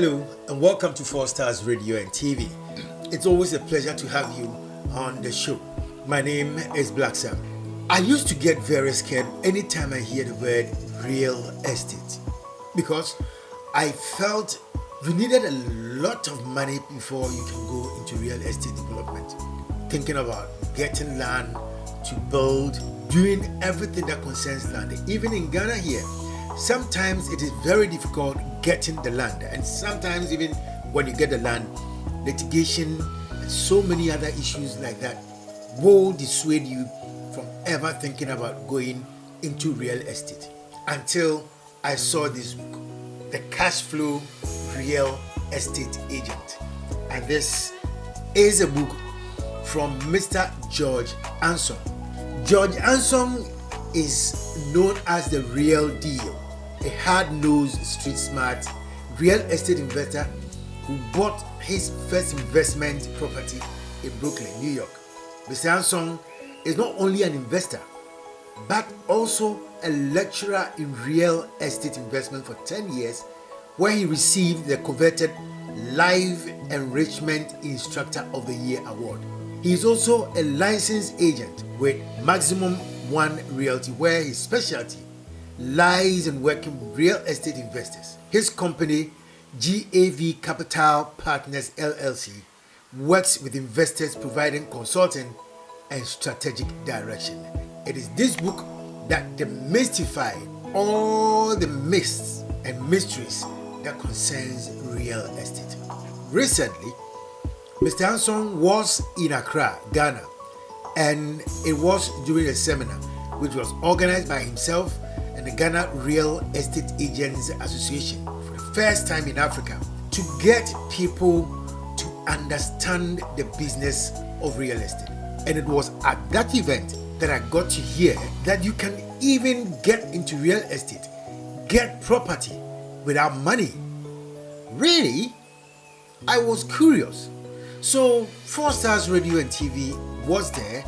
Hello and welcome to Four Stars Radio and TV. It's always a pleasure to have you on the show. My name is Black Sam. I used to get very scared anytime I hear the word real estate because I felt you needed a lot of money before you can go into real estate development. Thinking about getting land to build, doing everything that concerns land. Even in Ghana here, sometimes it is very difficult getting the land, and sometimes even when you get the land, litigation and so many other issues like that will dissuade you from ever thinking about going into real estate. Until I saw this book, The Cash Flow Real Estate Agent. And this is a book from Mr. George Anson. George Anson is known as the real deal, a hard-nosed, street-smart real estate investor who bought his first investment property in Brooklyn, New York. Mr. Anson is not only an investor, but also a lecturer in real estate investment for 10 years, where he received the coveted Life Enrichment Instructor of the Year award. He is also a licensed agent with Maximum One Realty, where his specialty lies in working with real estate investors. His company, GAV Capital Partners LLC, works with investors providing consulting and strategic direction. It is this book that demystified all the myths and mysteries that concerns real estate. Recently, Mr. Anson was in Accra, Ghana, and it was during a seminar which was organized by himself and the Ghana Real Estate Agents Association for the first time in Africa to get people to understand the business of real estate. And it was at that event that I got to hear that you can even get into real estate, get property without money. Really? I was curious. So 4 Stars Radio and TV was there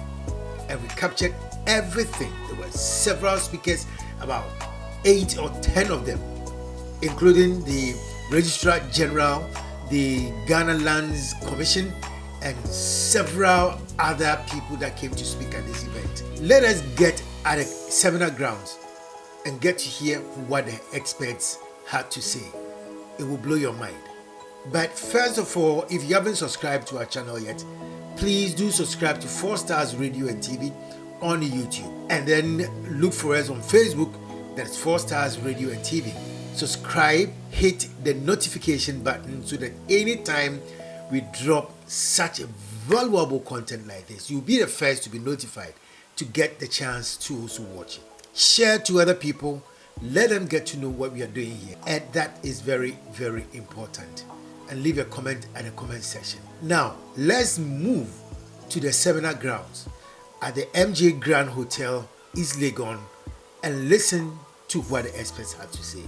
and we captured everything. There were several speakers, about 8 or 10 of them, including the Registrar General, the Ghana Lands Commission, and several other people that came to speak at this event. Let us get at the seminar grounds and get to hear what the experts had to say. It will blow your mind. But first of all, if you haven't subscribed to our channel yet, please do subscribe to 4 Stars Radio and TV on YouTube, and then look for us on Facebook. That's 4 Stars Radio and TV. Subscribe, hit the notification button so that anytime we drop such a valuable content like this, you'll be the first to be notified to get the chance to also watch it. Share to other people, let them get to know what we are doing here, and that is very, very important. And leave a comment at the comment section. Now let's move to the seminar grounds at the MJ Grand Hotel, East Legon, and listen to what the experts have to say.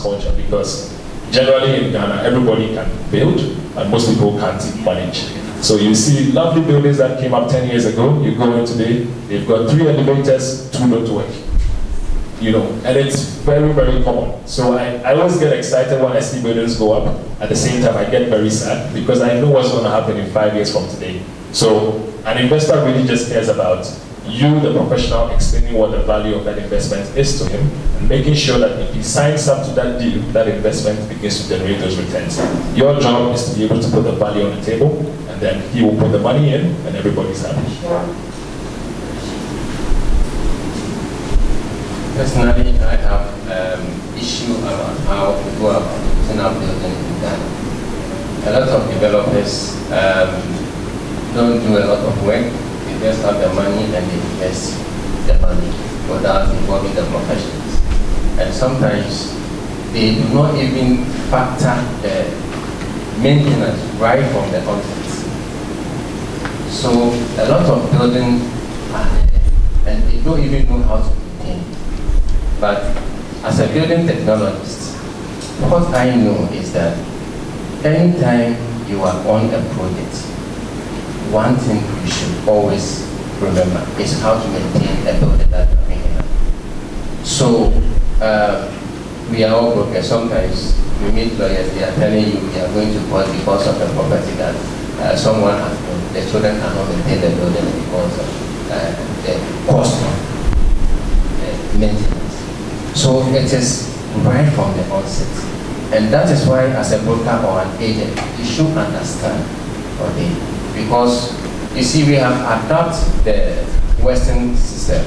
culture, because generally in Ghana, everybody can build, and most people can't manage. So you see lovely buildings that came up 10 years ago, you go in today, they've got 3 elevators, 2 don't work. You know, and it's very, very common. So I always get excited when I see buildings go up. At the same time, I get very sad because I know what's going to happen in 5 years from today. So an investor really just cares about you, the professional, explaining what the value of that investment is to him, and making sure that if he signs up to that deal, that investment begins to generate those returns. Your job is to be able to put the value on the table, and then he will put the money in, and everybody's happy. Personally, I have issue about how to go about putting up building in Ghana. A lot of developers don't do a lot of work. They just have the money and they invest the money without involving the professionals. And sometimes they do not even factor the maintenance right from the onset. So a lot of buildings are there and they don't even know how to maintain it. But as a building technologist, what I know is that anytime you are on a project, one thing you should always remember is how to maintain a building that you're bringing up. So we are all broken. Sometimes we meet lawyers, they are telling you we are going to court because of the property that someone has built. The children cannot maintain the building because of the cost of maintenance. So it is right from the onset. And that is why as a broker or an agent, you should understand because you see we have adopted the Western system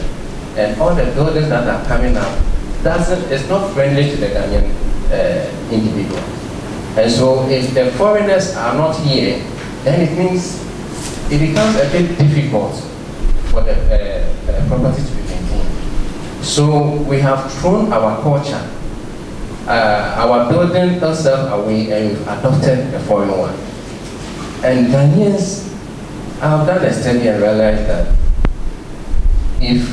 and all the buildings that are coming up, it's not friendly to the Ghanaian individual. And so if the foreigners are not here, then it means it becomes a bit difficult for the property to be maintained. So we have thrown our culture, our building ourselves away, and we've adopted a foreign one. And Ghanaians have done a study and realized that if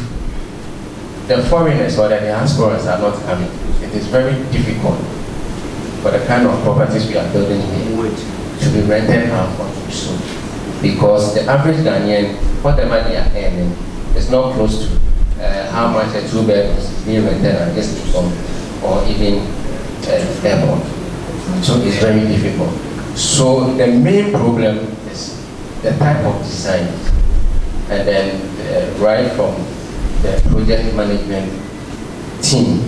the foreigners or the diasporas are not coming, it is very difficult for the kind of properties we are building here to be rented out or to be sold. Because the average Ghanaian, whatever they are earning, is not close to how much a 2-bedroom is being rented at this income or even airport. So it's very difficult. So the main problem is the type of design, and then right from the project management team.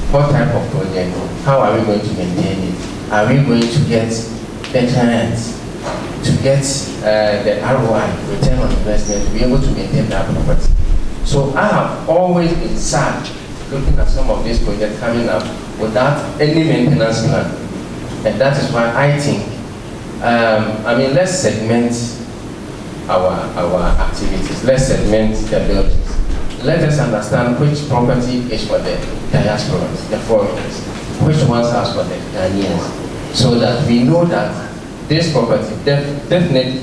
What type of project? How are we going to maintain it? Are we going to get the clients to get the ROI, return on investment, to be able to maintain that property? So I have always been sad looking at some of these projects coming up without any maintenance plan. And that is why I think, let's segment our activities. Let's segment the buildings. Let us understand which property is for the diasporas, the foreigners, which ones are for the Ghanaians, so that we know that this property definitely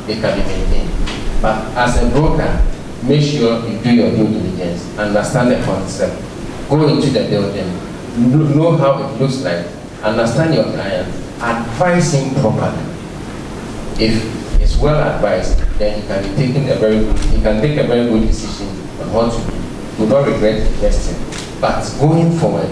it can be maintained. But as a broker, make sure you do your due diligence, understand the concept, go into the building, know how it looks like, understand your client, advise him properly. If it's well advised, then he can take a very good decision on what to do. Do not regret investing. But going forward,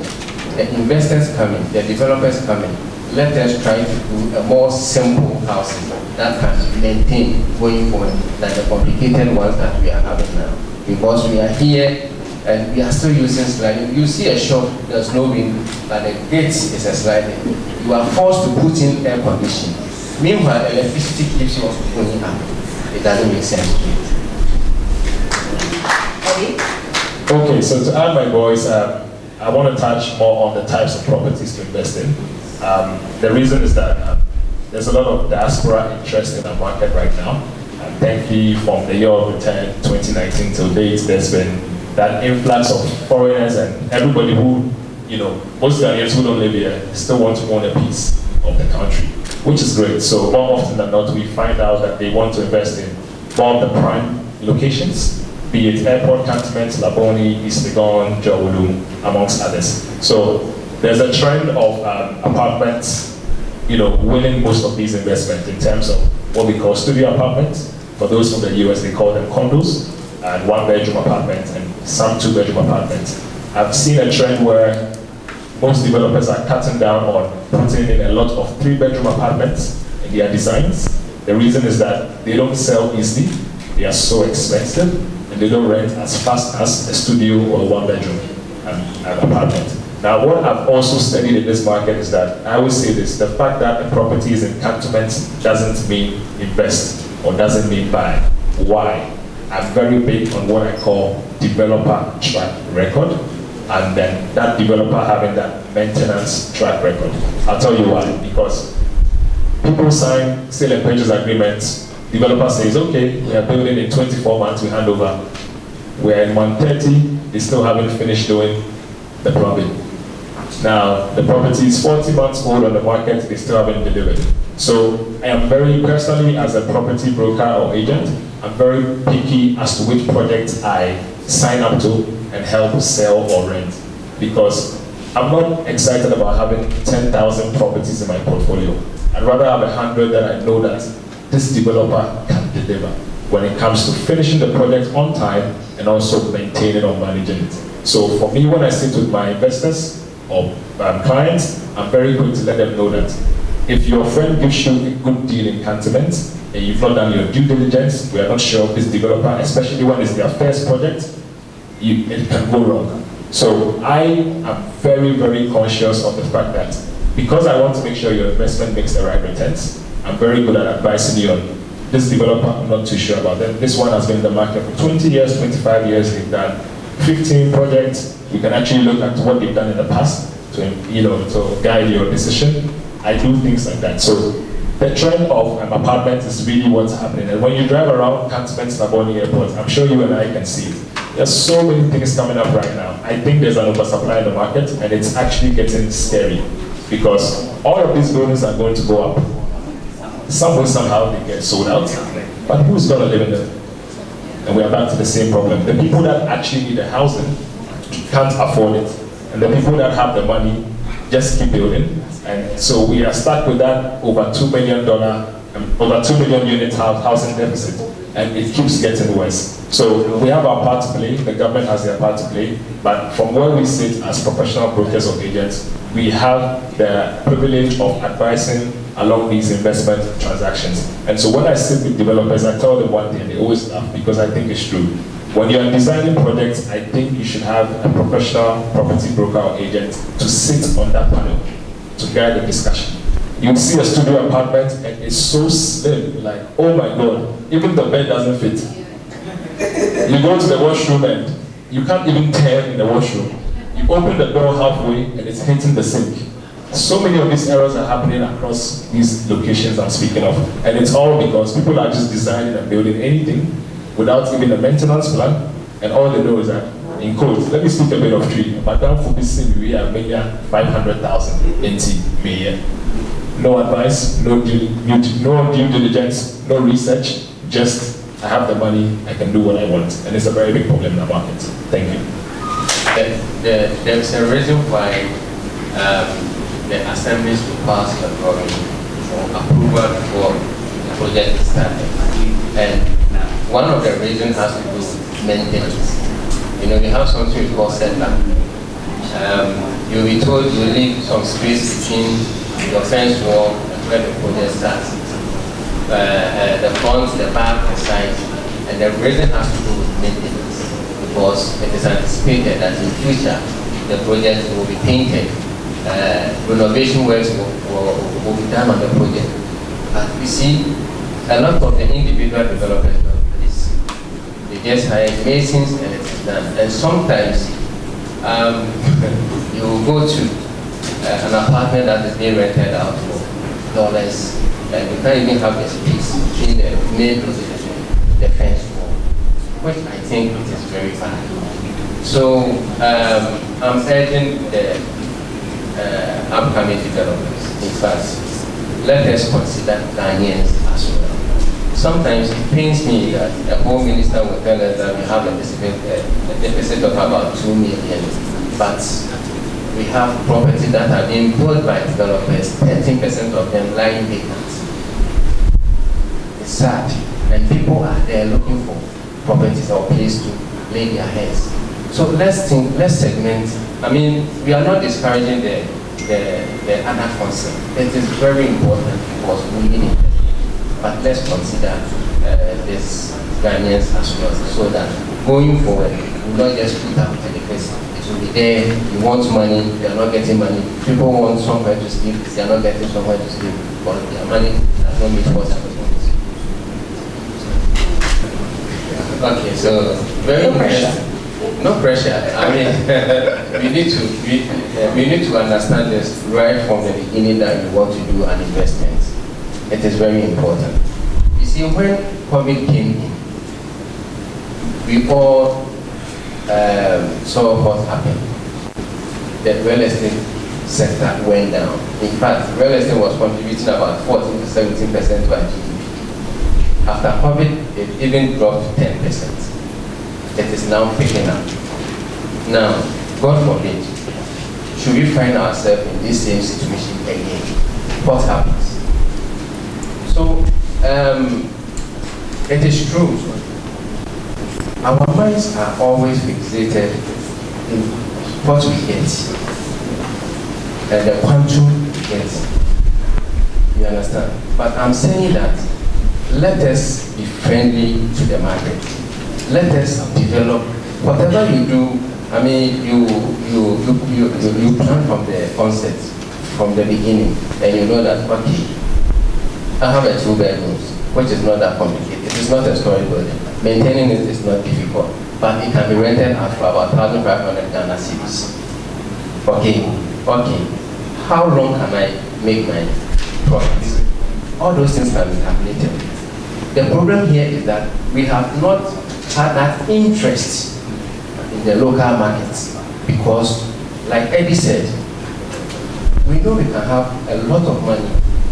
the investors coming, the developers coming, let us try to do a more simple housing that can be maintained going forward than the complicated ones that we are having now. Because we are here and we are still using sliding. You see a shop, there's no window, but the gate is a sliding. You are forced to put in air conditioning. Meanwhile, electricity keeps you going up. It doesn't make sense to you. Okay, so to add my voice, I want to touch more on the types of properties to invest in. The reason is that there's a lot of diaspora interest in the market right now. And thankfully, from the year of return 2019 till date, there's been that influx of foreigners and everybody who, most Ghanaians who don't live here still want to own a piece of the country, which is great. So more often than not, we find out that they want to invest in more of the prime locations, be it airport cantonments, Laboni, East Legon, Jawulu, amongst others. So there's a trend of apartments, winning most of these investments in terms of what we call studio apartments. For those from the US, they call them condos, and one-bedroom apartments and some two-bedroom apartments. I've seen a trend where most developers are cutting down on putting in a lot of three-bedroom apartments in their designs. The reason is that they don't sell easily, they are so expensive, and they don't rent as fast as a studio or a one-bedroom apartment. Now, what I've also studied in this market is that, I always say this, the fact that the property is in cantonments doesn't mean invest or doesn't mean buy. Why? I'm very big on what I call developer track record, and then that developer having that maintenance track record. I'll tell you why. Because people sign sale and purchase agreements, developer says, okay, we are building in 24 months, we hand over. We're in 130, they still haven't finished doing the plumbing. Now, the property is 40 months old on the market, they still haven't delivered. So I am very personally, as a property broker or agent, I'm very picky as to which projects I sign up to and help sell or rent. Because I'm not excited about having 10,000 properties in my portfolio. I'd rather have 100 that I know that this developer can deliver when it comes to finishing the project on time and also maintaining or managing it. So for me, when I sit with my investors or clients, I'm very quick to let them know that if your friend gives you a good deal in cantonment and you've not done your due diligence, we are not sure of this developer, especially when it's their first project, it can go wrong. So I am very, very conscious of the fact that because I want to make sure your investment makes the right returns, I'm very good at advising you on this developer. I'm not too sure about them. This one has been in the market for 20 years, 25 years. They've done 15 projects. You can actually look at what they've done in the past to, to guide your decision. I do things like that. So the trend of apartments is really what's happening. And when you drive around Cantonment Naboni Airport, I'm sure you and I can see it. There's so many things coming up right now. I think there's an oversupply in the market, and it's actually getting scary because all of these buildings are going to go up. Some way, somehow, they get sold out. But who's going to live in them? And we are back to the same problem. The people that actually need the housing can't afford it. And the people that have the money just keep building. And so we are stuck with that over $2 million, over 2 million unit housing deficit. And it keeps getting worse. So we have our part to play, the government has their part to play, but from where we sit as professional brokers or agents, we have the privilege of advising along these investment transactions. And so when I sit with developers, I tell them one thing, and they always laugh because I think it's true. When you're designing projects, I think you should have a professional property broker or agent to sit on that panel to guide the discussion. You see a studio apartment and it's so slim, like, oh my God, even the bed doesn't fit. You go to the washroom and you can't even turn in the washroom. You open the door halfway and it's hitting the sink. So many of these errors are happening across these locations I'm speaking of. And it's all because people are just designing and building anything without even a maintenance plan. And all they know is that, in quotes, let me speak a bit of tree. Madam Fubisi, we are making 500,000 NT a year. No advice, no due diligence, no research, just I have the money, I can do what I want. And it's a very big problem in the market. Thank you. There's a reason why the assemblies will pass the drawing for approval before the project is started. And one of the reasons has to do with maintenance. You have something we call setback. You'll be told you leave some space between your fence wall and where the project starts. The front, the back, the side, and the reason has to do with maintenance because it is anticipated that in future the project will be painted, renovation works will be done on the project. But we see a lot of the individual developers nowadays, they just hire masons and it is done. And sometimes you will go to an apartment that is being rented out for dollars. And you can't even have a space between the main building and the fence wall, which I think it is very bad. So I'm urging the upcoming developers, in fact, let us consider Ghanaians as well. Sometimes it pains me that the Home Minister will tell us that we have a deficit of about 2 million, but we have properties that are being built by developers, 13% of them lying vacant. It's sad. And people are there looking for properties or place to lay their heads. So let's segment. I mean, we are not discouraging the other concept. It is very important because we need it. But let's consider this Ghanaians as well, so that going forward, we will not just put out the person. It will be there. You want money, they are not getting money. People want somewhere to sleep, they are not getting somewhere to sleep. But their money does not meet what's happening. Okay, so very no pressure. No pressure. I mean, we need to understand this right from the beginning that you want to do an investment. It is very important. You see, when COVID came in, we all saw what happened. The real estate sector went down. In fact, real estate was contributing about 14 to 17% to our GDP. After COVID, it even dropped 10%. It is now picking up. Now, God forbid, should we find ourselves in this same situation again? What happens? So, it is true. Our minds are always fixated in what we get and the quantum we get. You understand? But I'm saying that let us be friendly to the market. Let us develop whatever you do. I mean, you plan from the onset, from the beginning, and you know that, okay, I have a 2 bedrooms, which is not that complicated. It is not a story building. Maintaining it is not difficult, but it can be rented out for about 1,500 Ghana cedis. Okay. How long can I make my profits? All those things can be calculated. The problem here is that we have not had that interest in the local markets because, like Eddie said, we know we can have a lot of money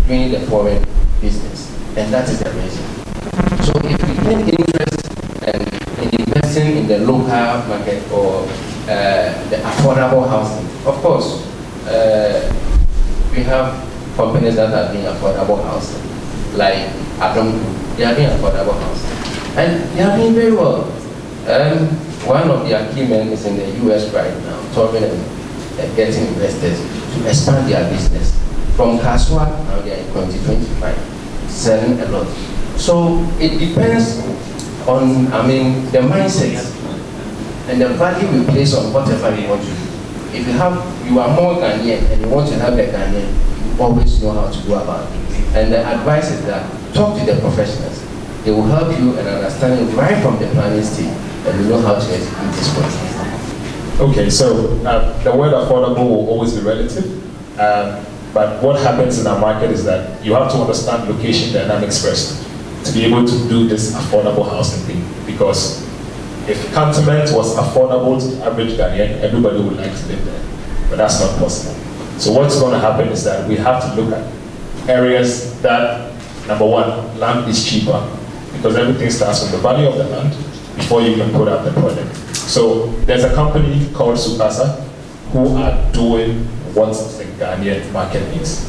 doing the foreign business, and that is the reason. So if we take interest in investing in the local market or the affordable housing, of course, we have companies that are doing affordable housing, like Adam. They are doing affordable housing, and they are doing very well. One of their key men is in the US right now, touring and getting investors to expand their business. From Kaswa, now they are in 2025, selling a lot. So it depends on, the mindset and the value we place on whatever we want to do. If you are more Ghanaian and you want to have a Ghanaian, you always know how to go about it. And the advice is that talk to the professionals. They will help you in understanding right from the planning stage, and you know how to execute this project. Okay, so the word affordable will always be relative, but what happens in our market is that you have to understand location dynamics first to be able to do this affordable housing thing. Because if Cantonment was affordable to average Ghanaian, everybody would like to live there, but that's not possible. So what's going to happen is that we have to look at areas that, number one, land is cheaper, because everything starts from the value of the land before you can put up the project. So there's a company called Sukasa who are doing what the Ghanaian market needs.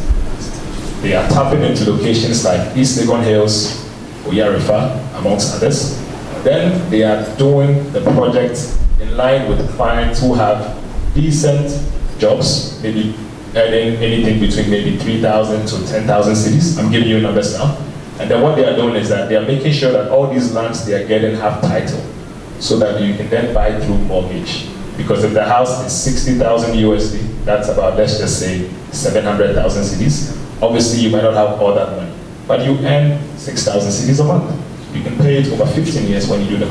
They are tapping into locations like East Legon Hills, Oyarifa, amongst others. Then they are doing the project in line with clients who have decent jobs, maybe earning anything between maybe 3,000 to 10,000 cedis. I'm giving you numbers now. And then what they are doing is that they are making sure that all these lands they are getting have title, so that you can then buy through mortgage. Because if the house is 60,000 USD, that's about, let's just say, 700,000 cedis. Obviously, you might not have all that money, but you earn 6,000 cedis a month. You can pay it over 15 years when you do the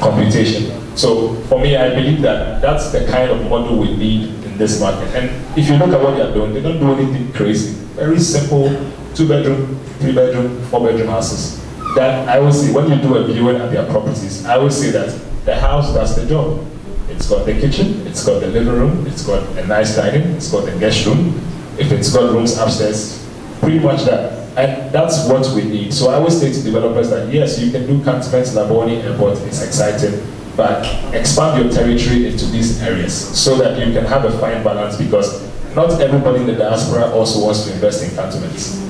computation. So for me, I believe that that's the kind of model we need in this market. And if you look at what they are doing, they don't do anything crazy. Very simple, 2-bedroom, 3-bedroom, 4-bedroom houses. That I always say, when you do a viewing at their properties, I always say that the house does the job. It's got the kitchen, it's got the living room, it's got a nice dining, it's got the guest room. If it's got rooms upstairs, pretty much that. And that's what we need. So I always say to developers that yes, you can do Cantonment Laboni Airport, it's exciting, but expand your territory into these areas so that you can have a fine balance, because not everybody in the diaspora also wants to invest in cantonments.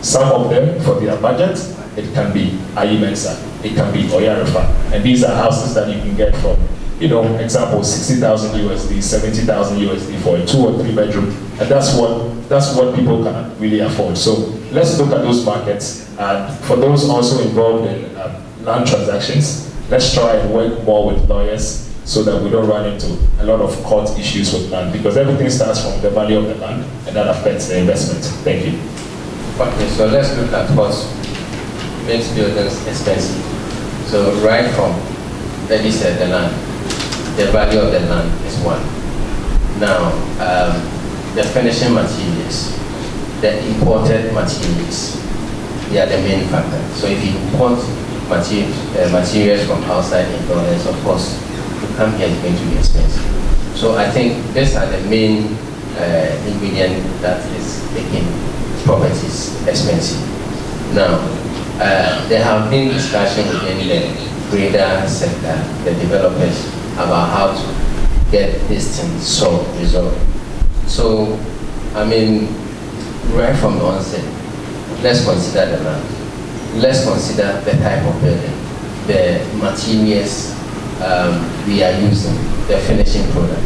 Some of them, for their budget, it can be Ayimensa, it can be Oyarefa, and these are houses that you can get from, you know, example, 60,000 USD, 70,000 USD for a 2 or 3 bedroom, and that's what people can really afford. So let's look at those markets, and for those also involved in land transactions, let's try and work more with lawyers so that we don't run into a lot of court issues with land, because everything starts from the value of the land, and that affects the investment. Thank you. Okay, so let's look at what makes buildings expensive. So right from, let me say, the land, the value of the land is one. Now, the finishing materials, the imported materials, they are the main factor. So if you import materials from outside in dollars, of course, to come here is going to be expensive. So I think these are the main ingredient that is making properties expensive. Now, there have been discussion within the greater sector, the developers, about how to get these things resolved. So, I mean, right from the onset, let's consider the land. Let's consider the type of building, the materials we are using, the finishing product.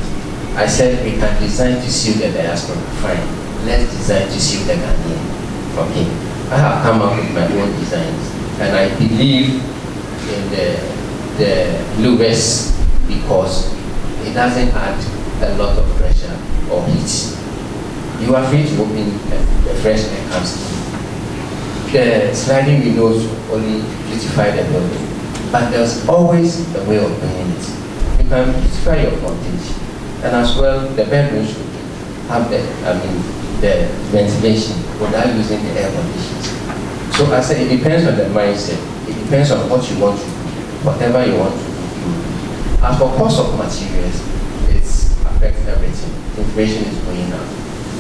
I said we can design to suit the diaspora. Fine. Let's design to suit the Ghanaian. Okay. I have come up with my own designs, and I believe in the lowest because it doesn't add a lot of pressure or heat. You are free to open the fresh air comes in. The sliding windows only beautify the building, but there's always a way of doing it. You can beautify your frontage, and as well the bedroom should have the ventilation without using the air conditioners. So I said it depends on the mindset. It depends on what you want to do, whatever you want to do. As for cost of materials, it affects everything. Inflation is going up.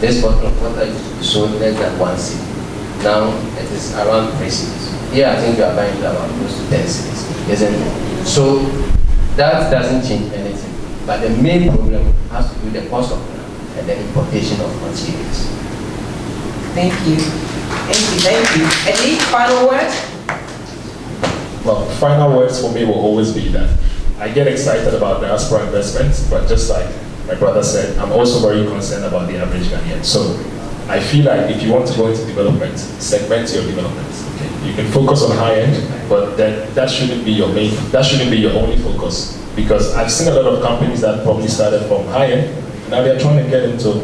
This bottle of water used to be sold less than 1 cedi. Now it is around 3 cedis. Here I think you are buying it around close to 10 cedis, isn't it? So that doesn't change anything. But the main problem has to do with the cost of land and the importation of materials. Thank you. Thank you. Any final words? Well, final words for me will always be that I get excited about diaspora investments, but just like my brother said, I'm also very concerned about the average Ghanaian. So I feel like if you want to go into development, segment your development. Okay? You can focus on high end, but then that shouldn't be your only focus. Because I've seen a lot of companies that probably started from high end, now they're trying to get into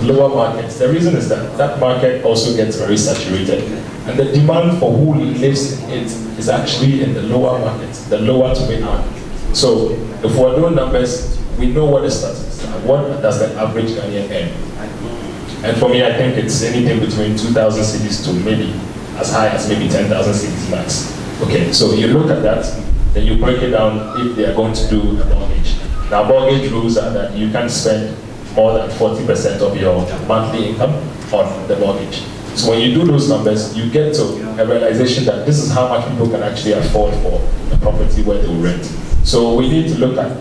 lower markets. The reason is that that market also gets very saturated, and the demand for who lives in it is actually in the lower market, the lower to mid market. So if we're doing numbers, we know what the status is. What does the average Ghanaian earn? And for me, I think it's anything between 2,000 cedis to maybe as high as maybe 10,000 cedis max. Okay, so you look at that, then you break it down if they are going to do a mortgage. Now, mortgage rules are that you can't spend more than 40% of your monthly income on the mortgage. So when you do those numbers, you get to a realization that this is how much people can actually afford for a property where they will rent. So we need to look at,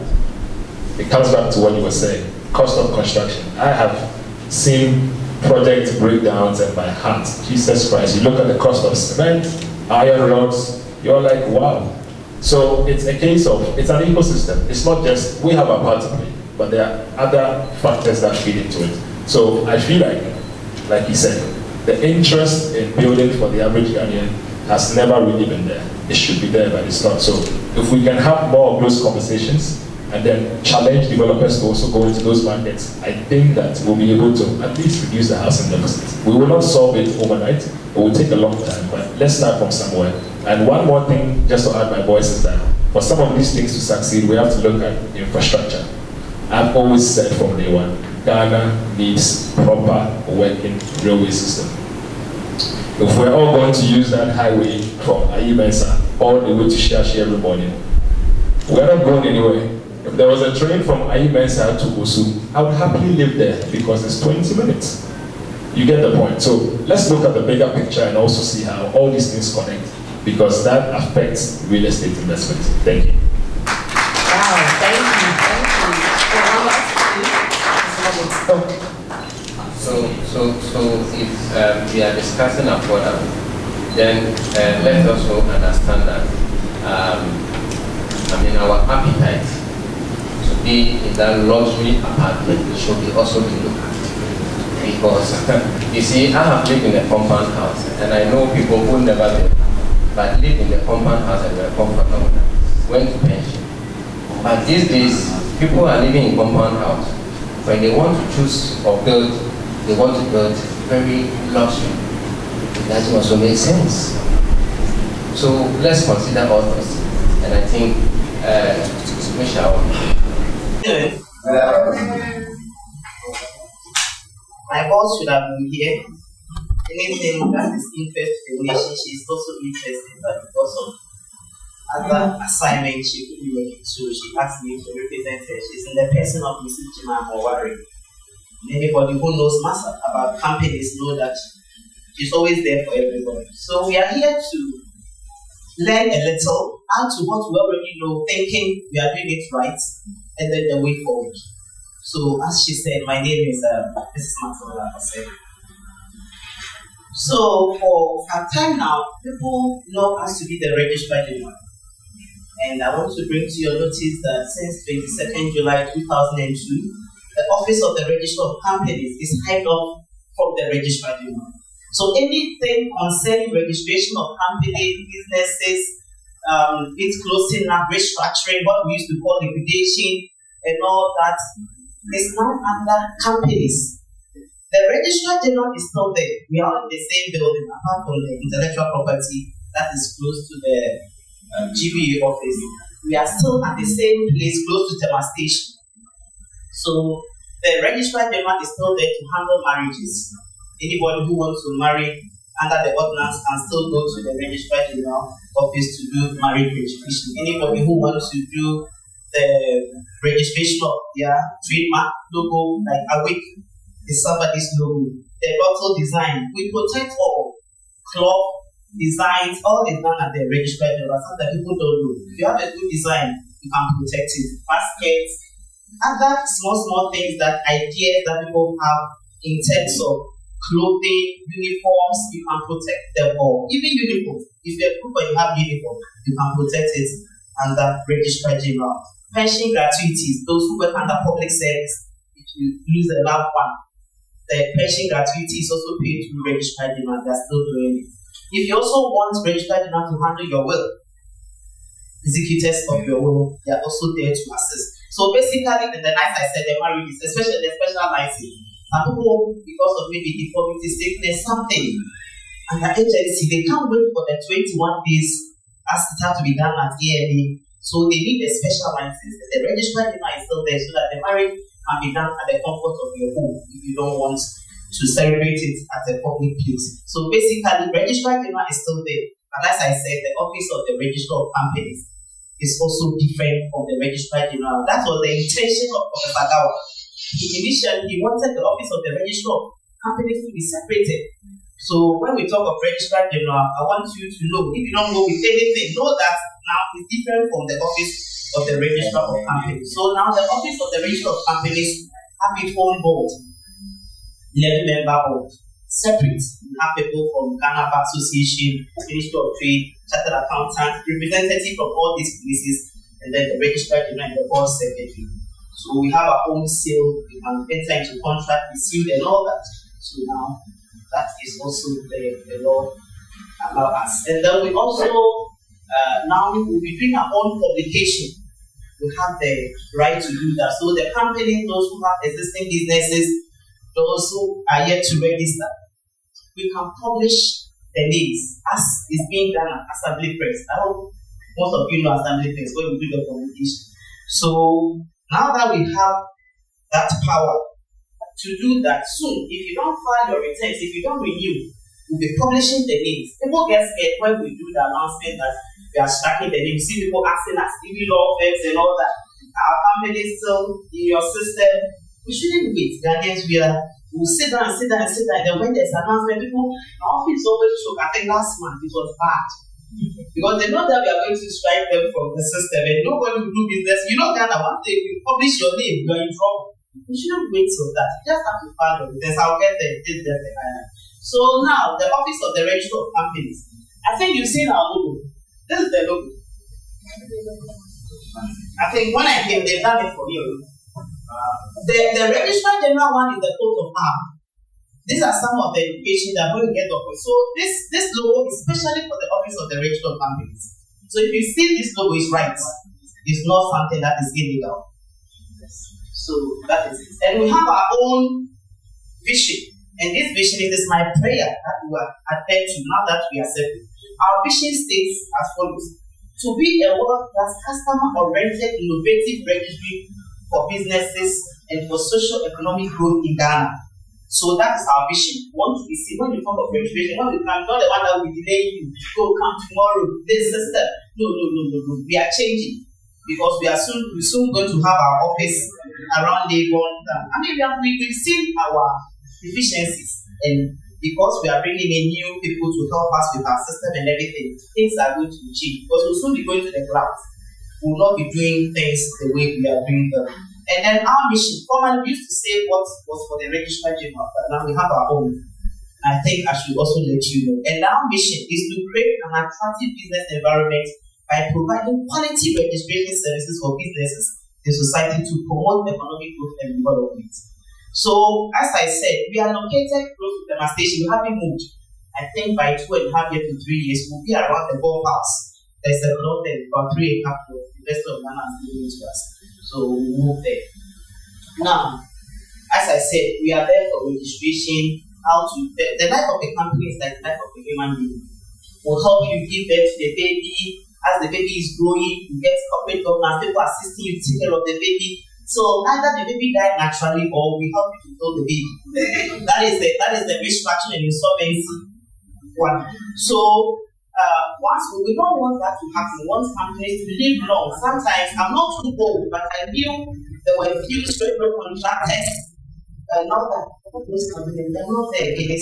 it comes back to what you were saying, cost of construction. I have seen project breakdowns and by heart, Jesus Christ, you look at the cost of cement, iron rods, you're like, wow. So it's a case of, it's an ecosystem. It's not just, we have a part to play, but there are other factors that feed into it. So I feel like he said, the interest in building for the average Ghanaian has never really been there. It should be there, but it's not. So if we can have more of those conversations and then challenge developers to also go into those markets, I think that we'll be able to at least reduce the housing deficit. We will not solve it overnight. It will take a long time, but let's start from somewhere. And one more thing, just to add my voice, is that for some of these things to succeed, we have to look at infrastructure. I've always said from day one, Ghana needs proper working railway system. If we're all going to use that highway from Ayimensa all the way to Shiashi every morning, we're not going anywhere. If there was a train from Ayimensa to Osu, I would happily live there because it's 20 minutes. You get the point. So let's look at the bigger picture and also see how all these things connect, because that affects real estate investment. Thank you. So if we are discussing affordable, then let us also understand that our appetite to be in that luxury apartment should be also be looked at. Because you see, I have lived in a compound house, and I know people who never did, but live in the compound house and were comfortable, went to pension. But these days, people are living in compound house. When they want to choose or build, they want to build very luxury. It doesn't also make sense. So let's consider all those. And I think we shall. My boss should have been here. Anything that is interest in the relationship is also interesting, but because of other assignments she could be working, so she asked me to represent her. She's in the person of Mrs. Jima Mowari. Anybody who knows Massa about companies know that she's always there for everybody. So we are here to learn a little, add to what we already know, thinking we are doing it right, and then the way forward. So as she said, my name is Mrs. Matola. So for some time now, people know us to be the registrar general. And I want to bring to your notice that since 22nd July 2002, the Office of the Registrar of Companies is hived off from the Registrar General. So anything concerning registration of companies, businesses, its closing up, restructuring, what we used to call liquidation, and all that is now under companies. The Registrar General is still there. We are in the same building, apart from the intellectual property that is close to the GBA office. We are still at the same place, close to Tema Station. So the Registrar General is still there to handle marriages. Anybody who wants to marry under the ordinance can still go to the Registrar General office to do marriage registration. Anybody who wants to do the registration of their trademark logo, like Awake is somebody's logo, the bottle design, we protect all. Cloth designs, all is done at the Registrar General. Some that people don't know. If you have a good design, you can protect it. Baskets, other small things, that ideas that people have in terms of clothing, uniforms, you can protect them all. Even uniforms, if you're a group and you have uniform, you can protect it under Registrar General. Pension gratuities, those who work under public service, if you lose a loved one, the pension gratuity is also paid to Registrar General. They're still doing it. If you also want Registrar General to handle your will, executors of your will, they are also there to assist. So basically, the nights I said, the marriages, especially the specializing, some people, because of maybe deformity, sickness, something, and the agency, they can't wait for the 21 days as it has to be done at AMA. So they need a special license. The Registrar General is still there so that the marriage can be done at the comfort of your home if you don't want to celebrate it at a public place. So basically, Registrar General is still there. But as I said, the Office of the Registrar of Companies is also different from the Registrar General. That was the intention of Professor Gawa. Initially, he wanted the Office of the Registrar of Companies to be separated. So when we talk of Registrar General, I want you to know, if you don't go with anything, know that now it's different from the Office of the Registrar of Companies. So now the Office of the Registrar of Companies have its own board, 11-member board, separate. We have people from Ghana Bar Association, Ministry of Trade, Chartered Accountant, representatives from all these places, and then the Registrar General and the board secretary. So we have our own seal, we can enter into contract with seal and all that. So now that is also the law allow us. And then we also now we'll be doing our own publication. We have the right to do that. So the company, those who have existing businesses, those who are yet to register, we can publish the names as is being done at Assembly Press. I hope most of you know Assembly Press when we do the publication. So now that we have that power to do that soon, if you don't file your returns, if you don't renew, we'll be publishing the names. People get scared when we do the announcement that we are striking the names. See people asking us, even law firms and all that. Our family is still in your system. We shouldn't wait. Ghanaians, we'll sit down. And then when there's an announcement, people, our office always shook. I think last month it was bad. Because they know that we are going to strike them from the system and nobody will do business. You know, Ghana, once they publish your name, you are in trouble. You shouldn't wait till that. You just have to file your business. I'll get there. This is just the highlight. So now, the Office of the Registrar of Companies. I think you've seen our logo. This is the logo. I think when I came, they've done it for you. The Registrar General one is the coat of arms. These are some of the education that are going to get up with. So this logo is especially for the Office of the Registrar of Companies. So if you see this logo is right, it's not something that is illegal. So that is it. And we have our own vision. And this vision, it is my prayer that we are attend to now that we are separate. Our vision states as follows: to be a world-class customer-oriented innovative registry for businesses and for socio-economic growth in Ghana. So that is our vision. We want to be seen when you talk of registration, when we come, not the one that will delay you, go come tomorrow, this system. No. We are changing because we are soon going to have our office around Legon. I mean, we've seen our deficiencies, and because we are bringing in new people to help us with our system and everything, things are going to change because we'll soon be going to the cloud. We will not be doing things the way we are doing them. And then our mission, formerly we used to say what was for the Registrar General, but now we have our own. I think I should also let you know. And our mission is to create an attractive business environment by providing quality registration services for businesses in society to promote economic growth and development. So, as I said, we are located close to the station. We haven't moved. I think by 2.5 years to 3 years, we'll be around the golf house. There's a lot there, about 3 acres of the rest of Ghana is given to us. So, we'll move there. Now, as I said, we are there for registration. The life of a company is like the life of a human being. We'll help you give birth to the baby. As the baby is growing, you get corporate governance, people assisting you to take care of the baby. So either the baby died naturally or we help you to kill the baby. That is the restructuring and insolvency one. So once we don't want that to happen. We want companies to live long. Sometimes I'm not too old, but I knew there were a few straight contractors. Not that those companies, they're not there again.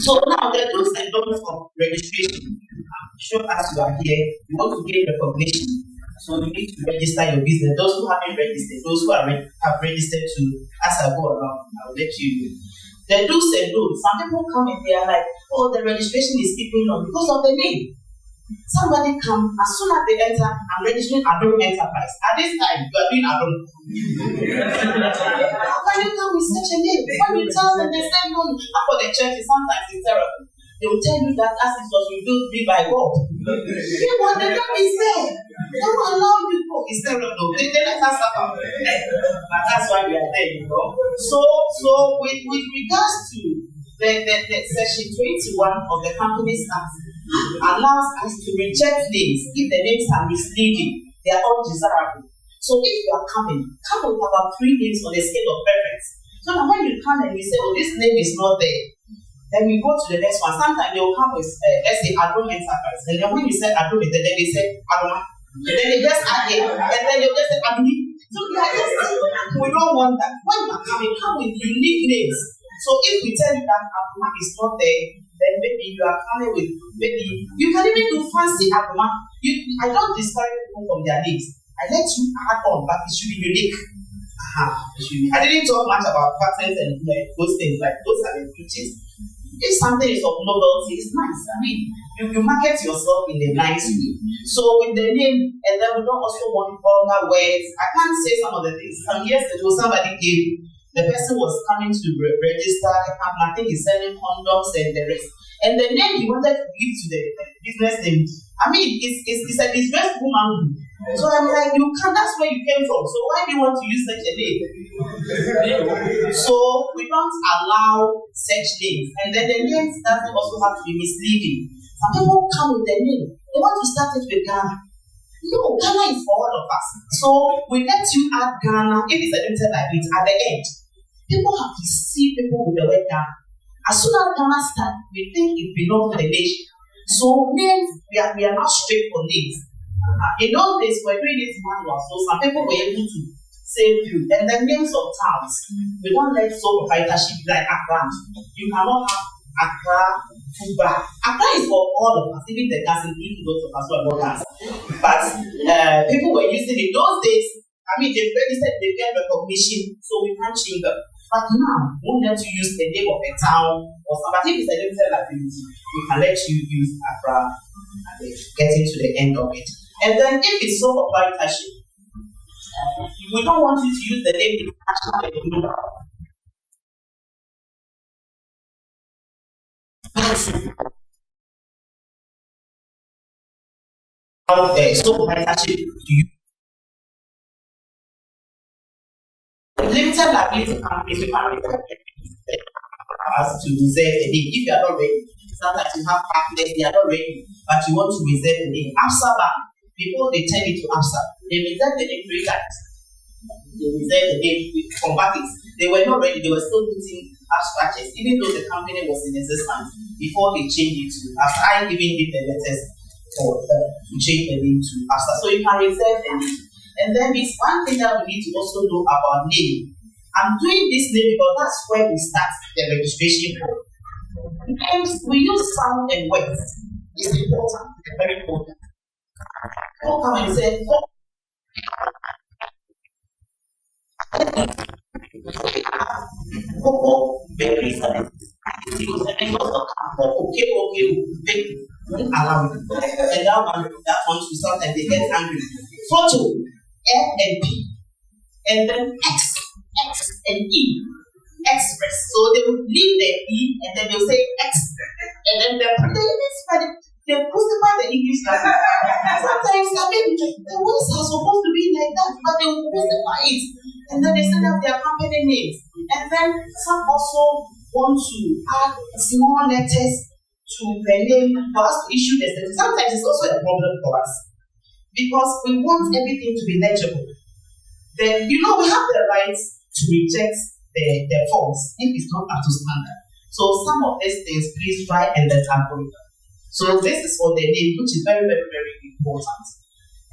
So now the do's and don'ts of registration. I'm sure as you are here, you want to gain recognition. So you need to register your business. Those who haven't registered, those who have registered to, as I go along, I'll let you know. The do's and don'ts. Some people come in, they are like, oh, the registration is keeping long because of the name. Somebody come, as soon as they enter, I'm registering Adon Enterprise. At this time, you are doing Adon. How can you come with such a name? When you tell them, they say no. And for the church, sometimes it's terrible. They will tell you that as it was revealed to me by God. You want the name is there. They don't allow you to go. It's terrible. They let us suffer. But that's why we are there, you know. So with regards to the section 21 of the Companies Act allows us to reject names if the names are misleading, they are undesirable. So if you are coming with about 3 names on a scale of preference. So now when you come and you say, oh, this name is not there, then we go to the next one. Sometimes they will come with, let's say, Adon Enterprise. And then when you say Adon, then they say Adon. And then they just add it. And then they just say Adon. So we don't want that. When you are coming, come with unique names. So if we tell you that Adon is not there, then maybe you are coming with, maybe you can even do fancy Adon. I don't discourage people from their names. I let you add on, but it should be unique. I didn't talk much about patents and those things, like those are the features. If something is of novelty, it's nice. I mean, you market yourself in a nice way. So with the name, and then we don't also want vulgar words. I can't say some of the things. Some years ago, somebody came, the person was coming to register a company. I think he's selling condoms and the rest. And the name he wanted to give to the business name, I mean, it's a disgraceful woman. So I'm like, that's where you came from. So why do you want to use such a name? So we don't allow such names. And then the names doesn't also have to be misleading. Some people come with their name. They want to start it with Ghana. No, Ghana is for all of us. So we let you add Ghana, if it's edited like it, at the end. People have to see people with the word Ghana. As soon as Ghana starts, we think it belongs to the nation. So names, we are not strict on names. In those days, we're doing it manual, so some people were able to save you. And the names of towns, we don't let sole proprietorship like Accra. You cannot have Accra, Fuba. Accra is for all of us, even the gas, including those of us who are not gas. But people were using it. Those days, they've registered, they get recognition, so we can't change them. But now, we won't let you use the name of a town or something. But if it's a limited liability, we can let you use Accra and getting to the end of it. And then if it's sole proprietorship, we don't want you to use the name international anymore. Sole proprietorship to you. Limited liability companies, we can reserve us to reserve the name. If you are not ready, sometimes you have partners, they are not ready, but you want to reserve the name. ABSA Bank, before they turn it to ABSA, they reserve the name 3 times. They reserve the name from parties. They were not ready, they were still putting abstracts, even though the company was in existence before they changed it to ABSA. I even did the letters for to change the name to ABSA. So you can reserve the name. And then it's one thing that we need to also know about naming. I'm doing this name because that's where we start the registration for. We use sound and words. It's important, it's very important. Don't come and say, Coco bakery service. Okay, won't allow it. And that one to sometimes they get angry. Photo, F and P, and then X and E, express. So they will leave the E and then they'll say X, and then they crucify the English language. Sometimes the words are supposed to be like that, but they will crucify it, and then they set up their company names. And then some also want to add small letters to the name for us to issue the certificate. Sometimes it's also a problem for us, because we want everything to be legible. Then, we have the rights to reject the forms if it's not up to standard. So some of these things, please try and let avoid them. So this is for the name, which is very, very, very important.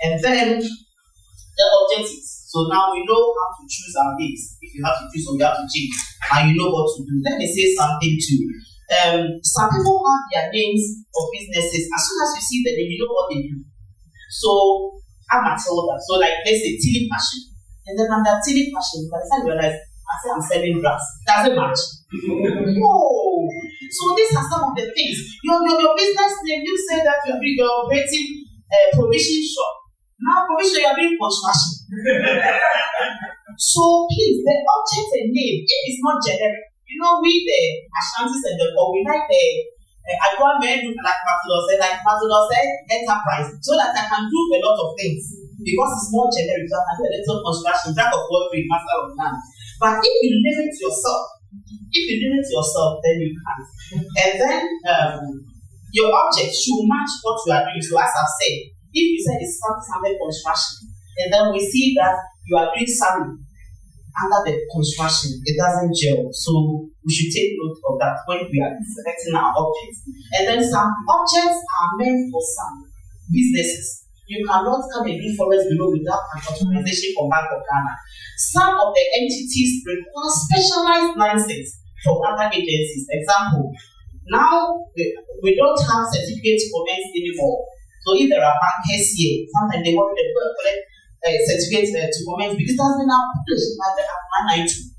And then the objectives. So now we know how to choose our names. If you have to choose or you have to change, and you know what to do. Let me say something too. Some people have their names of businesses. As soon as you see the name, you know what they do. So I'm Matilda. So like let's say Tilly Fashion. And then under Tilly Fashion, by the time you realize, I say I'm selling drugs. Doesn't match. No. So these are some of the things. Your business name, you say that you're operating a provision shop. Now provision, you're doing construction. So please, the object and name, if it's not generic, we the Ashantis and the we like the I want men like Matador said, enterprise, so that I can do a lot of things because it's more generic. So I can do a little construction, jack of all trades, master of none. But if you limit yourself, then you can't. And then your object should match what you are doing. So as I've said, if you say it's something construction, and then we see that you are doing something under the construction, it doesn't gel. So we should take note of that when we are selecting our objects. And then some objects are meant for some businesses. You cannot come and do forest below without an authorization from Bank of Ghana. Some of the entities require specialized licenses from other agencies. Example, now we don't have certificates for commence anymore. So if there are bankers here, sometimes they want to collect certificates to commence because it has been published by the 192.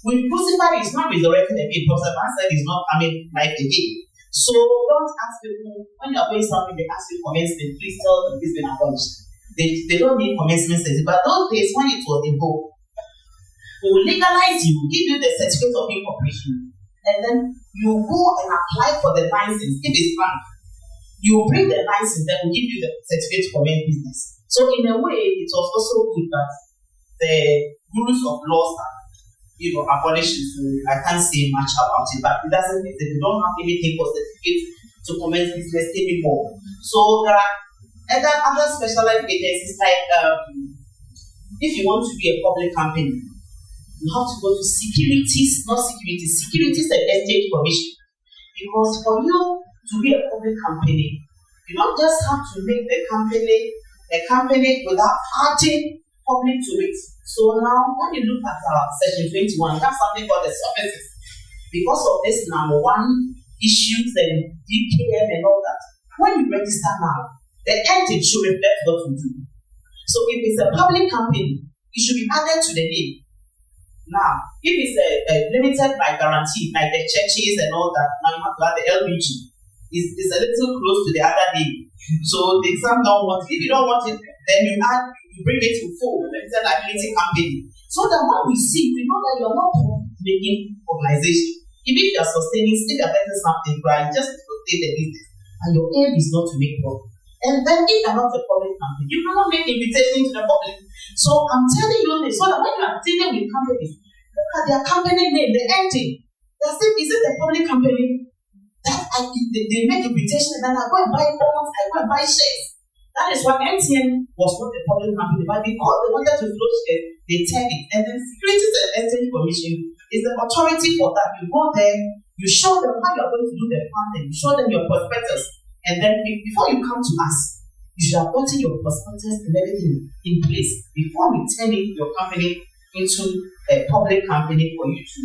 With crucified, it's not resurrected again because the man said it's not coming life again. So don't ask people, when you are doing something, they ask you commencement, please tell them it's been abolished. They don't need commencement certificate. But those days when it was in vogue, we will legalize you, give you the certificate of incorporation, and then you go and apply for the license if it's bank. You bring the license, then we'll give you the certificate for main business. So in a way, it was also good that the rules of laws are abolished. So I can't say much about it, but it doesn't mean that we don't have anything for certificates to commence business anymore. So there are other specialized agencies like if you want to be a public company, you have to go to Securities and Exchange Commission. Because for you to be a public company, you don't just have to make the company a company without adding public to it. So now, when you look at section 21, that's something called the services. Because of this number one issues and DKM and all that, when you register now, the entity should reflect what we do. So if it's a public company, it should be added to the name. Now, if it's a limited by guarantee, like the churches and all that, now you have to add the LBG. It's a little close to the other name. So the exam don't want it. If you don't want it, then you bring it to full, limited liability company. So that when we see, we know that you're not making organization. Even if you're sustaining, still you're getting something, right? Just to sustain the business. And your aim is not to make profit. And then if you're not a public company, you cannot make invitation to the public. So I'm telling you this, so that when you are dealing with companies, look at their company name, the ending. That's it. Is it a public company? They make invitation and then I go and buy bonds, I go and buy shares. That is why MTN was not a public company, but because they wanted to float shares, they tag it. And then Securities and Exchange Commission is the authority for that. You go there, you show them how you're going to do the funding, you show them your prospectus. And then before you come to us, you should have gotten your prospectus and everything in place before we turn your company into a public company for you to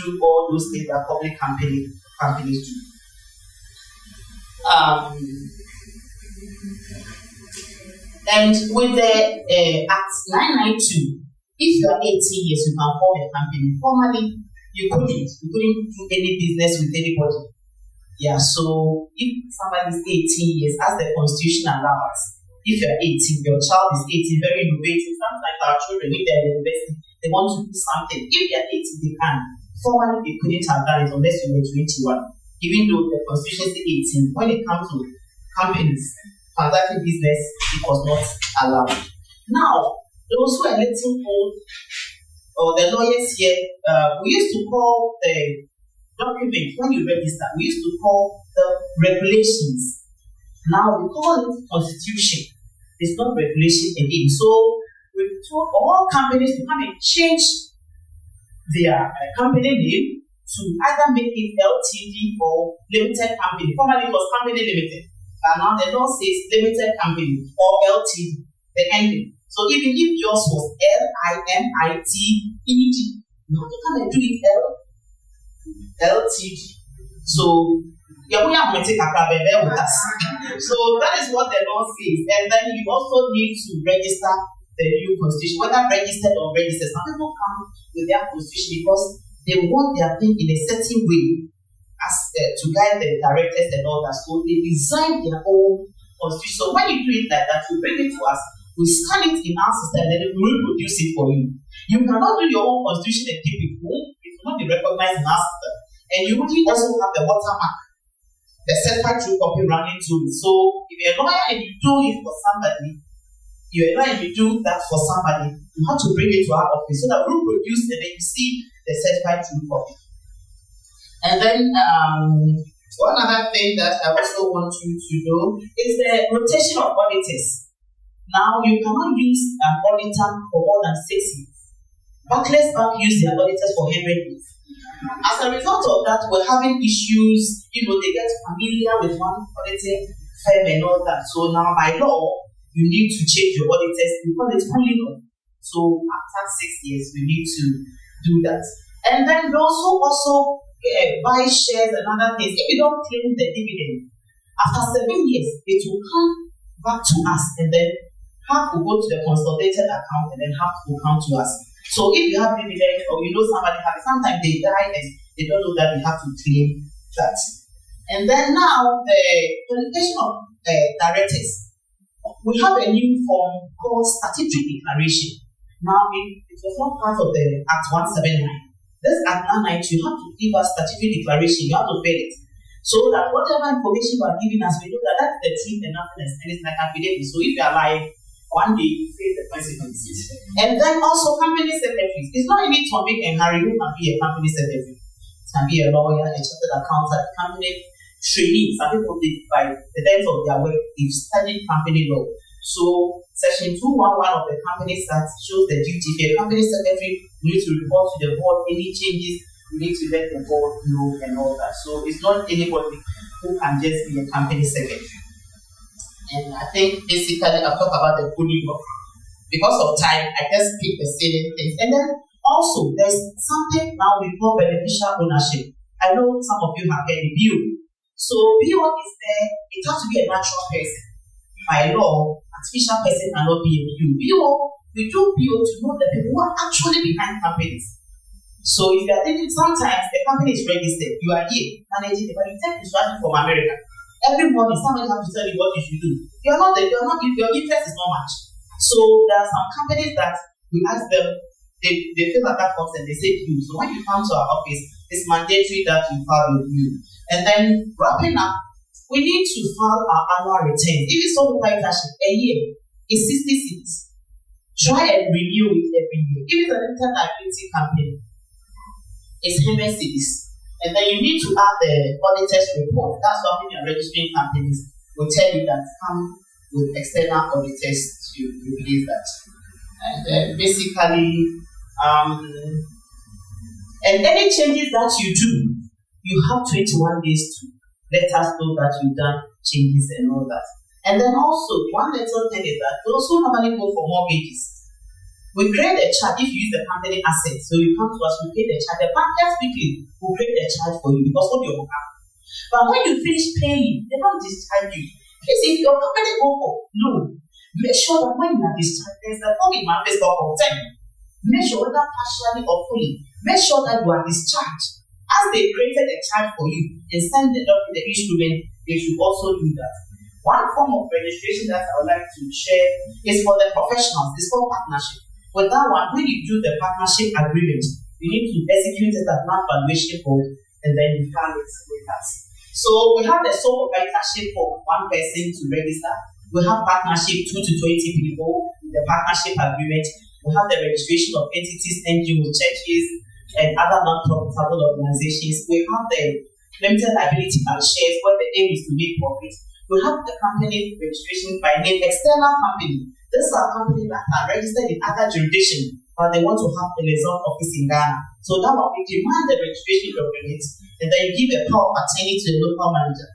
do all those things that public companies do. And with the Act 992, if you are 18 years, you can form a company. Formerly, you couldn't do any business with anybody. Yeah, so if somebody is 18 years, as the Constitution allows, if you are 18, your child is 18, very innovative. Sometimes our children, if they're in university, they want to do something. If they are 18, they can. Formerly, they couldn't have done it unless you were 21. Even though the Constitution says 18, when it comes to companies transacting business, it was not allowed. Now, those who are letting old, or the lawyers here, we used to call the document when you register, we used to call the regulations. Now we call it Constitution. It's not regulation again. So we told all companies to come and change their company name to either make it LTD or limited company. Formerly it was company limited. And now the law says limited company or LTD, the ending. So even if yours was LIMITED, you have to come and do it LTD. So yeah, we have to take Accra with us. So that is what the law says. And then you also need to register the new constitution, whether registered or registered. Some people come with their constitution because they want their thing in a certain way as to guide the directors and all that. So they design their own constitution. So when you do it like that, you bring it to us, we scan it in our system, and then we reproduce it for you. You cannot do your own constitution and keep it home. It will not be recognized in our system. And you would also have the watermark, the certified true copy running to it. So if you're a lawyer and you do it for somebody, you're a lawyer and you do that for somebody, you have to bring it to our office so that we produce it and then you see the certified true copy. And then one other thing that I also want you to know is the rotation of auditors. Now you cannot use an auditor for more than 6 years. Barclays Bank used their auditors for 100 years. As a result of that, we're having issues, they get familiar with one auditing firm and all that. So now by law, you need to change your auditors because it's only law. So after 6 years, we need to do that. And then those who also buy shares and other things, if you don't claim the dividend, after 7 years, it will come back to us and then half will go to the consolidated account and then half will come to us. So if you have dividend or somebody has it, sometimes they die and they don't know that they have to claim that. And then now the qualification of directors. We have a new form called statutory declaration. Now it was not part of the Act 179. This Act 992, you have to give us statutory declaration, you have to fill it. So that whatever information you are giving us, we know that that's the truth and nothing else, and it's like affidavit. So if you are lying, one day you face the consequences. And then also company secretaries. It's not only Tommy and Harry who can be a company secretary. It can be a lawyer, a chartered accountant, company trainee. Some people, by the end of their work, they've studied company law. So Section 211 of the Companies Act shows the duty. If you're a company secretary, you need to report to the board any changes. You need to let the board know and all that. So it's not anybody who can just be a company secretary. And I think basically I'll talk about the good law. Because of time, I just pick the salient things. And then also, there's something now we call beneficial ownership. I know some of you have heard of BO. So BO is there, it has to be a natural person. By law, artificial person cannot be a BO. BO We do PO to know the people who are actually behind companies. So if you are thinking, sometimes the company is registered, you are here managing it, but you take instruction from America. Every morning, somebody has to tell you what you should do. Your interest is not much. So there are some companies that we ask them, they fill out that box and they say to you. So when you come to our office, it's mandatory that you file your view. And then wrapping up, we need to file our annual returns. If it's sole proprietorship, a year is 60 cents. Try and renew it every year. If it's a limited liability company, it's 100 cedis. And then you need to add the auditor's report. That's why when you're registering companies, will tell you that come with external auditors to replace that. And basically, and any changes that you do, you have 21 days to let us know that you've done changes and all that. And then also, one little thing is that those who normally go for mortgages, we create a charge if you use the company asset. So you come to us, we create a charge. The bank just quickly will create a charge for you because of your account. But when you finish paying, they don't discharge you. Please, if your company go for loan, make sure that when you are discharged, there's a form in my face for 10. Make sure whether partially or fully. Make sure that you are discharged. As they created a charge for you and send the document, the instrument, they should also do that. One form of registration that I would like to share is for the professionals. It's called partnership. With that one, when you do the partnership agreement, you need to execute it at non-valuation code and then you file it with us. So we have the sole proprietorship for one person to register. We have partnership 2 to 20 people, the partnership agreement. We have the registration of entities, NGOs, churches, and other non-profitable organizations. We have the limited liability and shares where the aim is to make profit. We have the company registration by name, external company. These are companies that are registered in other jurisdictions, but they want to have a result office in Ghana. So that one, we demand the registration documents, and then you give a power of attorney to the local manager.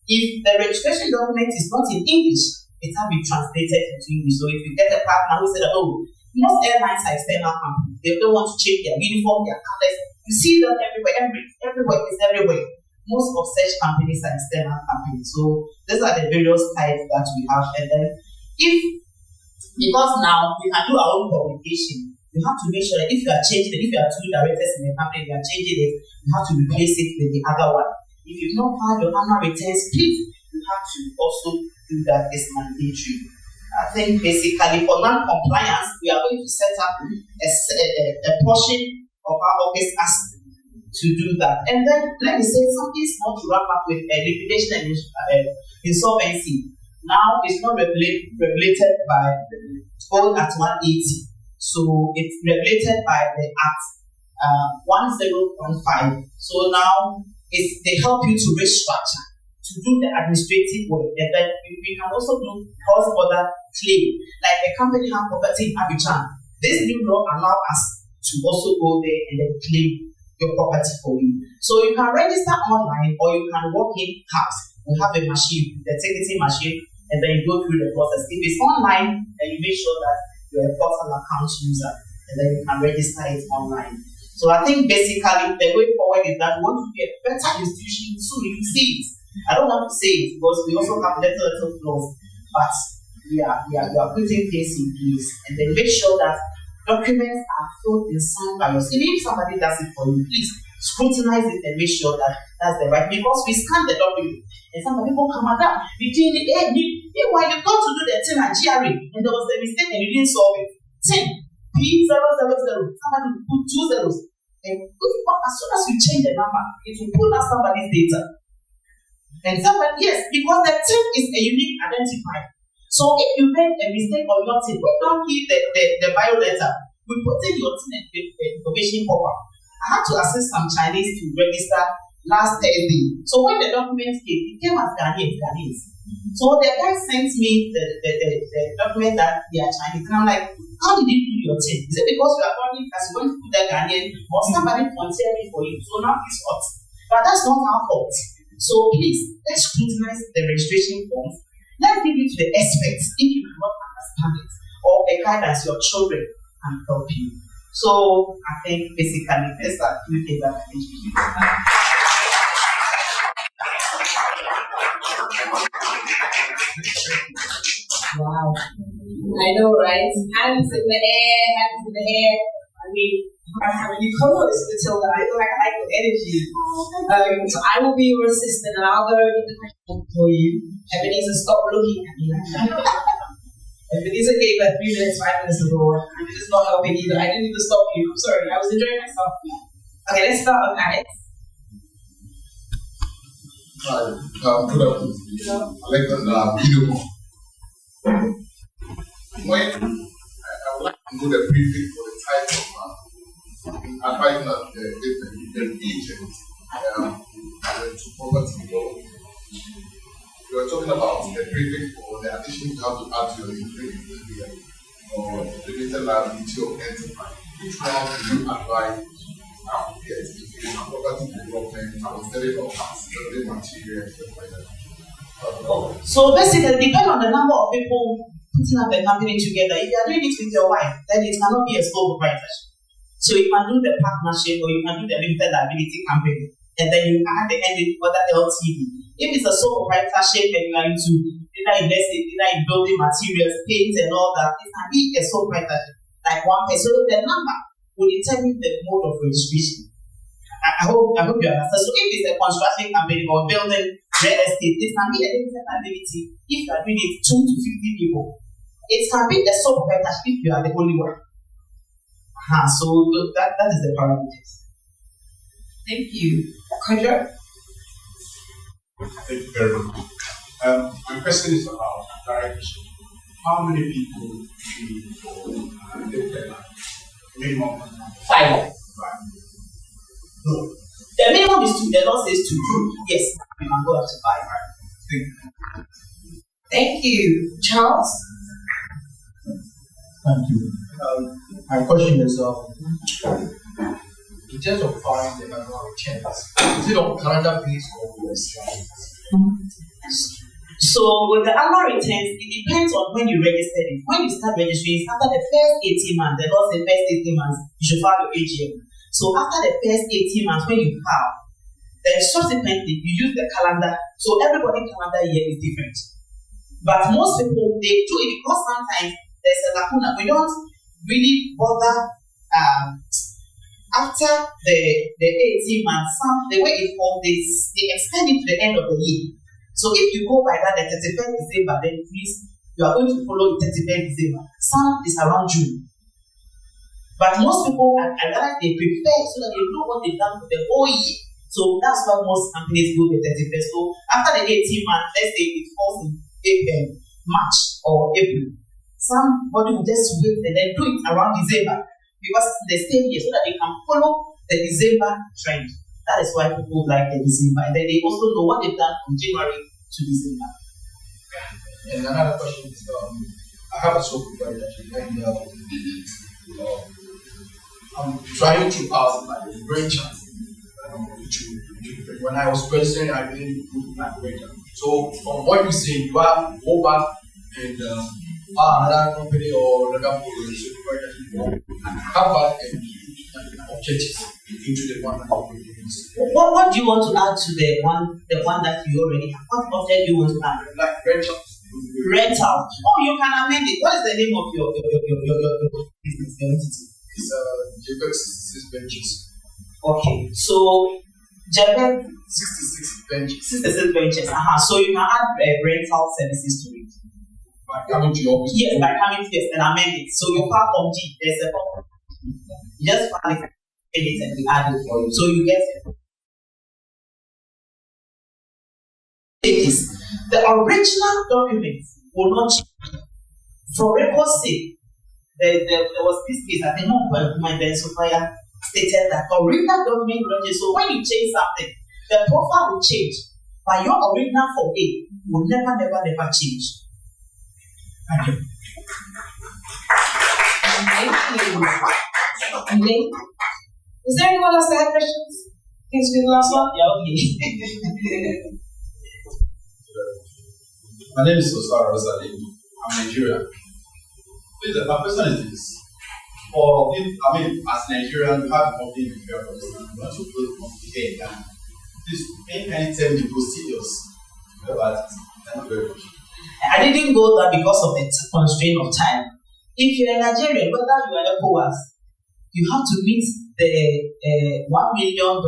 If the registration document is not in English, it can be translated into English. So if you get a partner who said, oh, most airlines are external companies, they don't want to change their uniform, their colors. You see them everywhere, everywhere is everywhere. Most of such companies are external companies. So these are the various types that we have. And then because now we can do our own publication, you have to make sure that if you are changing it, if you are two directors in the company, you are changing it, you have to replace it with the other one. If you've not filed your annual returns, please, you have to also do that. It's mandatory. I think basically for non-compliance, we are going to set up a portion of our office as to do that. And then let me say something small to wrap up with liquidation and insolvency. Now it's not regulated by Code Act 180. So it's regulated by the Act 1015. So now they help you to restructure, to do the administrative work, and then we can also do cross-border claim. Like a company has property in Abidjan. This new law allows us to also go there and then claim your property for you. So you can register online or you can walk in house. We have a machine, the ticketing machine, and then you go through the process. If it's online, then you make sure that you're a portal account user, and then you can register it online. So I think basically the way forward is that we want to be a better institution soon. You see it. I don't want to say it because we also have little flaws, but we are putting things in place, and then make sure that documents are filled and signed by yourself. If somebody does it for you, please scrutinize it and make sure that that's the right. Because we scan the document, and some people come at that. While you got to do the thing at GRA, and there was a mistake and you didn't solve it. 10 P000. Somebody put 2 zeros. And as soon as you change the number, it will pull out somebody's data. And somebody, yes, because the thing is a unique identifier. So if you make a mistake on your thing, we don't keep the bio data. We put in your thing and the information forward. I had to assist some Chinese to register last Thursday. So when the documents came, it came as Ghanaians. So the guy sent me the document that they are Chinese. And I'm like, how did you do your thing? Is it because you are calling as you want to put the Ghanaian or somebody volunteering for you? So now it's hot. But that's not our fault. So please, let's scrutinize the registration forms. Let's give it to the experts if you cannot understand it, or a guidance your children can help you. So I think basically these are two things that I think you should do. Wow. I know, right? Hands in the air, hands in the air. I mean, I don't have any colors until I feel like I like the energy. So I will be your assistant and I'll go get the question for you. Ebenezer, stop looking at me. Ebenezer gave like 3 minutes, 5 minutes ago. I'm just not helping either. I didn't need to stop you. I'm sorry. I was enjoying myself. Okay, let's start with Alex. Hi, good afternoon. I like that video. When I would like to know the briefing for the type of advising that the agent to poverty law. You are talking about the briefing for the addition you have to add to your income or limited liability or enterprise. Which one do you advise get if you have property development and selling of building materials, stuff like that? So basically, depending on the number of people putting up the company together, if you are doing it with your wife, then it cannot be a sole proprietorship. So you can do the partnership or you can do the limited liability company, and then you add the end with other LTD. If it's a sole proprietorship and you are into either investing, either in building materials, paint and all that, it can be a sole proprietorship, like one person. So the number will determine the mode of registration. I hope you understand. So if it's a construction company or building real estate, it can be a limited liability if you are doing it 2 to 50 people. It can be a sole proprietorship if you are the only one. So that is the parameters. Thank you. Kodra? Thank you very much. My question is about direction. How many people do you need for limited life? Minimum? 5. No. The minimum is 2. The law says 2. Yes, you can go up to 5. Thank you. Charles? Thank you. My question is, in terms of filing the annual returns, is it on calendar based or US? So with the annual returns, it depends on when you register it. When you start registering, after the first 18 months, the law says first 18 months, you should file your AGM. So after the first 18 months, when you file, then subsequently you use the calendar. So everybody's calendar year is different. But most people, they do it because sometimes there's a lacuna. We don't really bother after the 18 months. The way it falls, they extend it to the end of the year. So if you go by that, the 31st December, then please, you are going to follow the 31st December. Some is around June. But most people, I realize they prefer so that they know what they've done for the whole year. So that's why most companies go the 31st. So after the 18 months, let's say it falls in April, March or April. Somebody will just wait and then do it around December because it's the same year so that they can follow the December trend. That is why people like the December. And then they also know what they've done from January to December. And another question is, I have a sole proprietorship and I'm trying to ask my grandchild. When I was registering, I didn't include my grandchild. So from what you say, you have to go back and another company or another sole proprietorship and come back and objectives into the one that What do you want to add to the one that you already have? What object do you want to add? like rental. Rental. Oh, you can amend it. What is the name of your business entity? It's Jacob 66 benches. Okay, so Japan 66 benches. 66 benches. So you can add rental services to it. By coming to your office? Yes, by coming to and amend it. So you file from G, there's a problem. You just file it and we add it for you. So you get it. The original documents will not change. For record's sake, there was this case, I think my supplier stated that original document will not change. So when you change something, the profile will change. But your original for A will never change. Thank you. Thank you. Is there anyone else that have questions? Thanks for the last one. Yeah, okay. My name is Osara Rosali. I'm Nigerian. Please, my question is this. As Nigerian, we have company in Nigeria, for instance. We want to build a company here in Ghana. Please, can you tell me the procedures about it? Thank you very much. I didn't go there because of the constraint of time. If you're a Nigerian, whether you are ECOWAS, you have to meet the $1 million,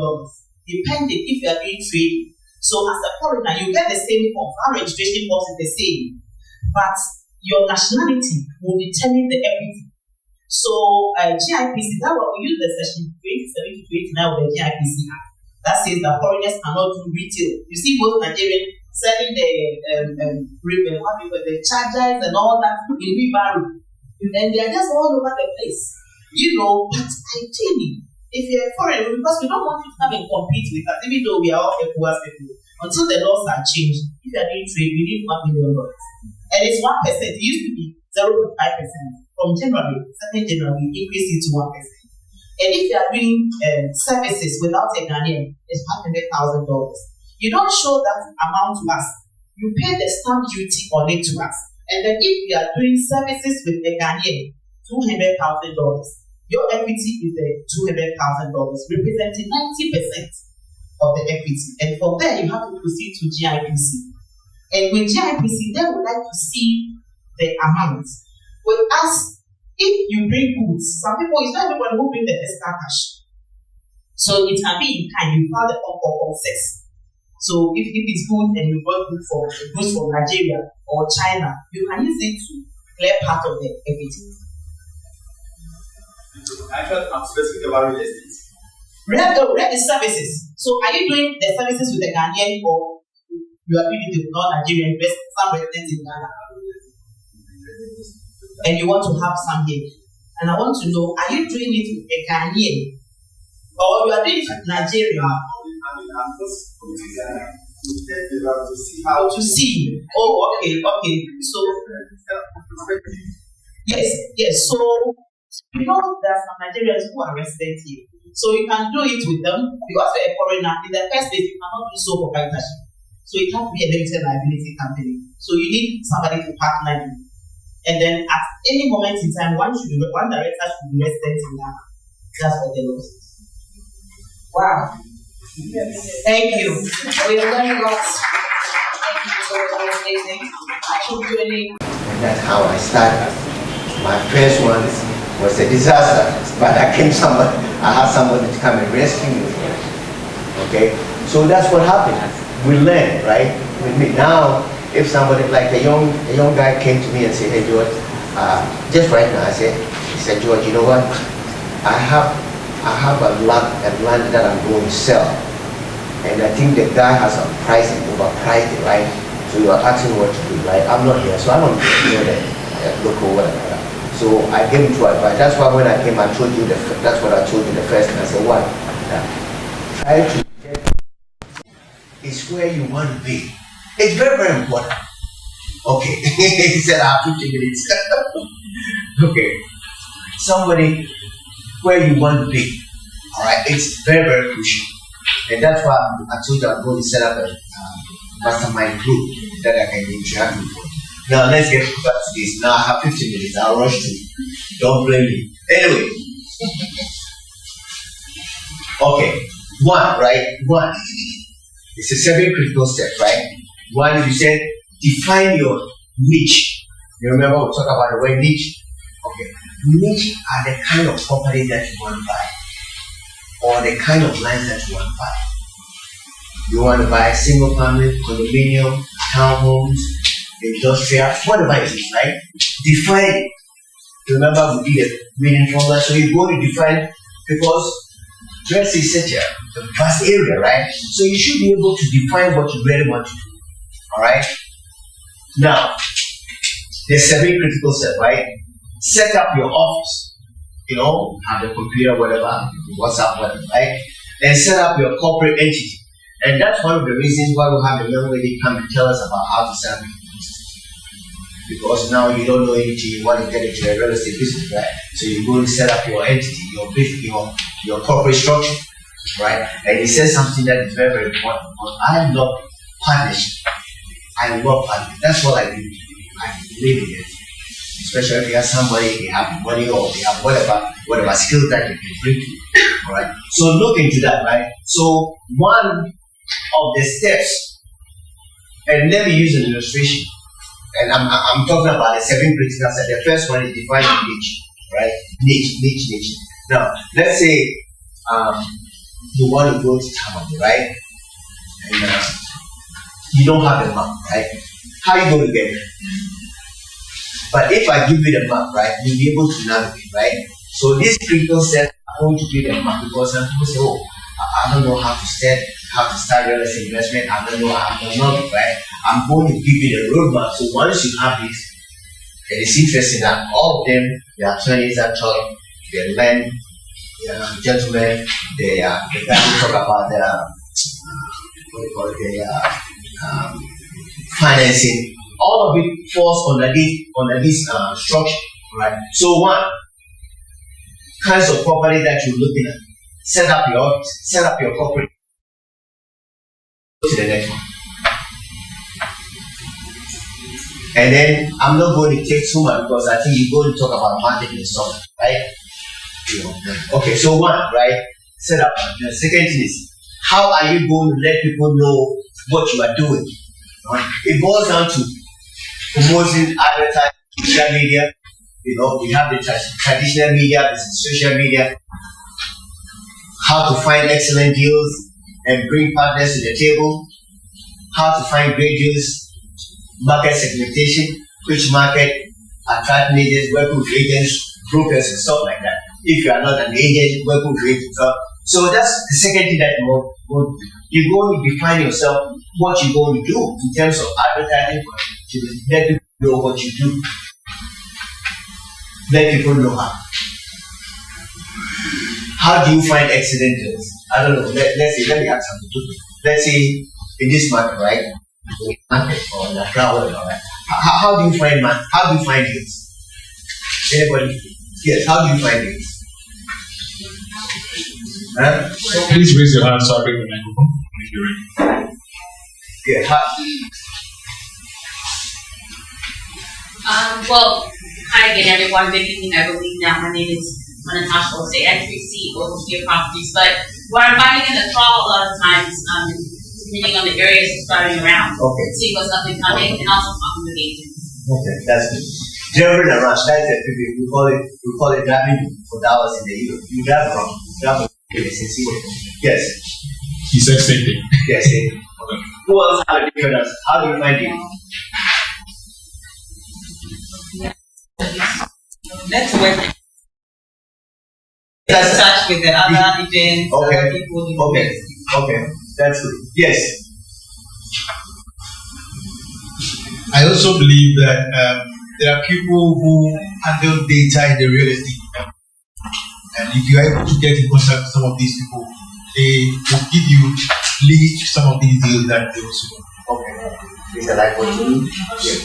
depending if you are doing trading. So as a foreigner, you get the same form. Our registration form is the same, but your nationality will determine the equity. So GIPC, that what we use the section 27 to 29 of the GIPC Act. That says that foreigners cannot do retail. You see both Nigerians selling the chargers and all that in wheelbarrow, and they are just all over the place. You know, but ideally, if you're a foreigner, because we don't want you to come and compete with us, even though we are all equal people, until the laws are changed, if you are doing trade, we need $1 million. And it's 1%. It used to be 0.5%. From January, 2nd January, we increased it to 1%. And if you are doing services without a Ghanaian, it's $500,000. You don't show that amount to us. You pay the stamp duty on it to us. And then if you are doing services with a Ghanaian, $200,000. Your equity is the $200,000, representing 90% of the equity. And from there, you have to proceed to GIPC. And with GIPC, they would like to see the amount. With us, if you bring goods, some people, it's not everyone who bring the extra cash. So it can be in kind, you file the form for access. So if it's good and you brought goods from Nigeria or China, you can use it to clear part of the equity. Actually, I'm specific about real estate. Real services. So are you doing the services with the Ghanaian or you are doing it with non-Nigerian some residents in Ghana? And you want to have some here. And I want to know, are you doing it with a Ghanaian? Or you are doing it with Nigeria? I'm just to see how to see. Oh, okay. So yes. So you know there are some Nigerians who are resident here. So you can do it with them because you're a foreigner. In the first place, you cannot do so proprietorship. So it has to be a limited liability company. So you need somebody to partner you. And then at any moment in time, one director should be resident in Ghana. That's what they know. Wow. Thank you. We have learned a lot. Thank you so much for listening. I should do any. And that's how I started. My first one was a disaster, but I had somebody to come and rescue me. Okay? So that's what happened. We learned, right? With me. Now, if somebody, like a young guy came to me and said, hey George, just right now, he said, George, you know what? I have a land that I'm going to sell. And I think the guy has a price and overpriced it, right? So you are asking what to do, right? I'm not here, so I don't know that local whatever. So I gave him to advice. That's why when I came, I told you that's what I told you the first time. I said, what? Try to get is where you want to be. It's very, very important. Okay. He said I have 50 minutes. Okay. Somebody where you want to be. Alright, it's very, very crucial. And that's why I told you I'm going to set up a mastermind group that I can interact with. Now let's get back to this. Now I have 15 minutes. I'll rush through. Don't blame me. Anyway. Okay. One. It's a 7 critical steps, right? One, you said define your niche. You remember we talked about the word niche? Okay. Niche are the kind of property that you want to buy. Or the kind of land that you want to buy. You want to buy single family, condominium, townhomes, industrial, whatever it is, right? Define it. Remember we did a meaning formula, so you're going to define because dress is such a vast area, right? So you should be able to define what you really want to do. Alright? Now, there's 7 critical steps, right? Set up your office. You know, have the computer, whatever, WhatsApp, whatever, right? And set up your corporate entity. And that's one of the reasons why we have a young lady come and tell us about how to set up your business. Because now you don't know anything, you want to get into a real estate business, right? So you're going to set up your entity, your business, your corporate structure, right? And he says something that is very, very important. Because I love partnership. I love partnership. That's what I do. I believe in it. Especially if you have somebody, they have money or they have whatever skills that you can bring to you. Alright? So look into that, right? So one of the steps, and let me use an illustration. and I'm talking about the 7 critical steps. The first one is define your niche, right? Niche. Now, let's say you want to go to town, right? And you don't have the map, right? How are you going to get there? But if I give you the map, right, you'll be able to navigate, right? So this critical step, I want to create a map because some people say, oh, I don't know how to start real estate investment. I don't know how to know it, right? I'm going to give you the roadmap. So once you have this, it is interesting that all of them, they are attorneys actually, they men, gentlemen, they are the guys who talk about financing. All of it falls under this structure, right? So one kinds of property that you're looking at, set up your office, set up your corporate. Go to the next one. And then I'm not going to take too much because I think you're going to talk about marketing and stuff, right? Okay, so one, right? Set up. The second thing is, how are you going to let people know what you are doing? Right? It boils down to promoting, advertising, social media. We have the traditional media, the social media. How to find excellent deals and bring partners to the table. How to find great deals. Market segmentation, which market attract agents, work with agents, brokers, and stuff like that. If you are not an agent, work with agents. So that's the second thing that you're going to define yourself, what you're going to do in terms of advertising, to let people know what you do. Let people know how. How do you find excellent deals? I don't know. Let's say, let me ask something. Let's say in this market, right? Market or in Accra, right? How do you find deals? Anybody? Yes. How do you find deals? Huh? Please raise your hand so I bring the microphone when you're ready. Yeah. Well, hi again, everyone. Good evening, I believe now. My name is Natasha Osei, entry CEO of Here Properties. But what I'm finding in the trial a lot of times, depending on the areas it's starting around, see what's up and coming, and also talking with agents. Okay, that's good. Driving around, that's it. We call it driving for dollars in the year. You drive around. Yes. He said same thing. Yes, same thing. Okay. Who else have a different? How do you find it? Network. Touch with the other events, other people. Okay, that's good. Yes. I also believe that there are people who handle data in the real estate, and if you are able to get in contact with some of these people, they will give you leads to some of these deals that they also want. Okay. Is that like what you do? Yeah.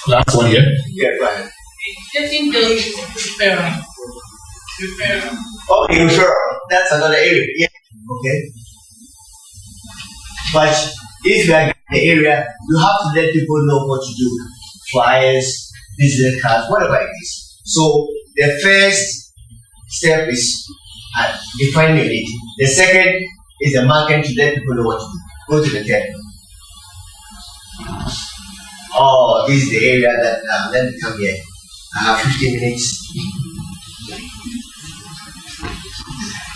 Last one here. Yeah, right. 15 deals referral. Okay, referral. That's another area. Yeah. Okay. But if you are in the area, you have to let people know what you do. Flyers, business cards, whatever it is. So the first step is defining your need. The second is the market to let people know what to do. Go to the third. Oh, this is the area that let me come here. I have 15 minutes.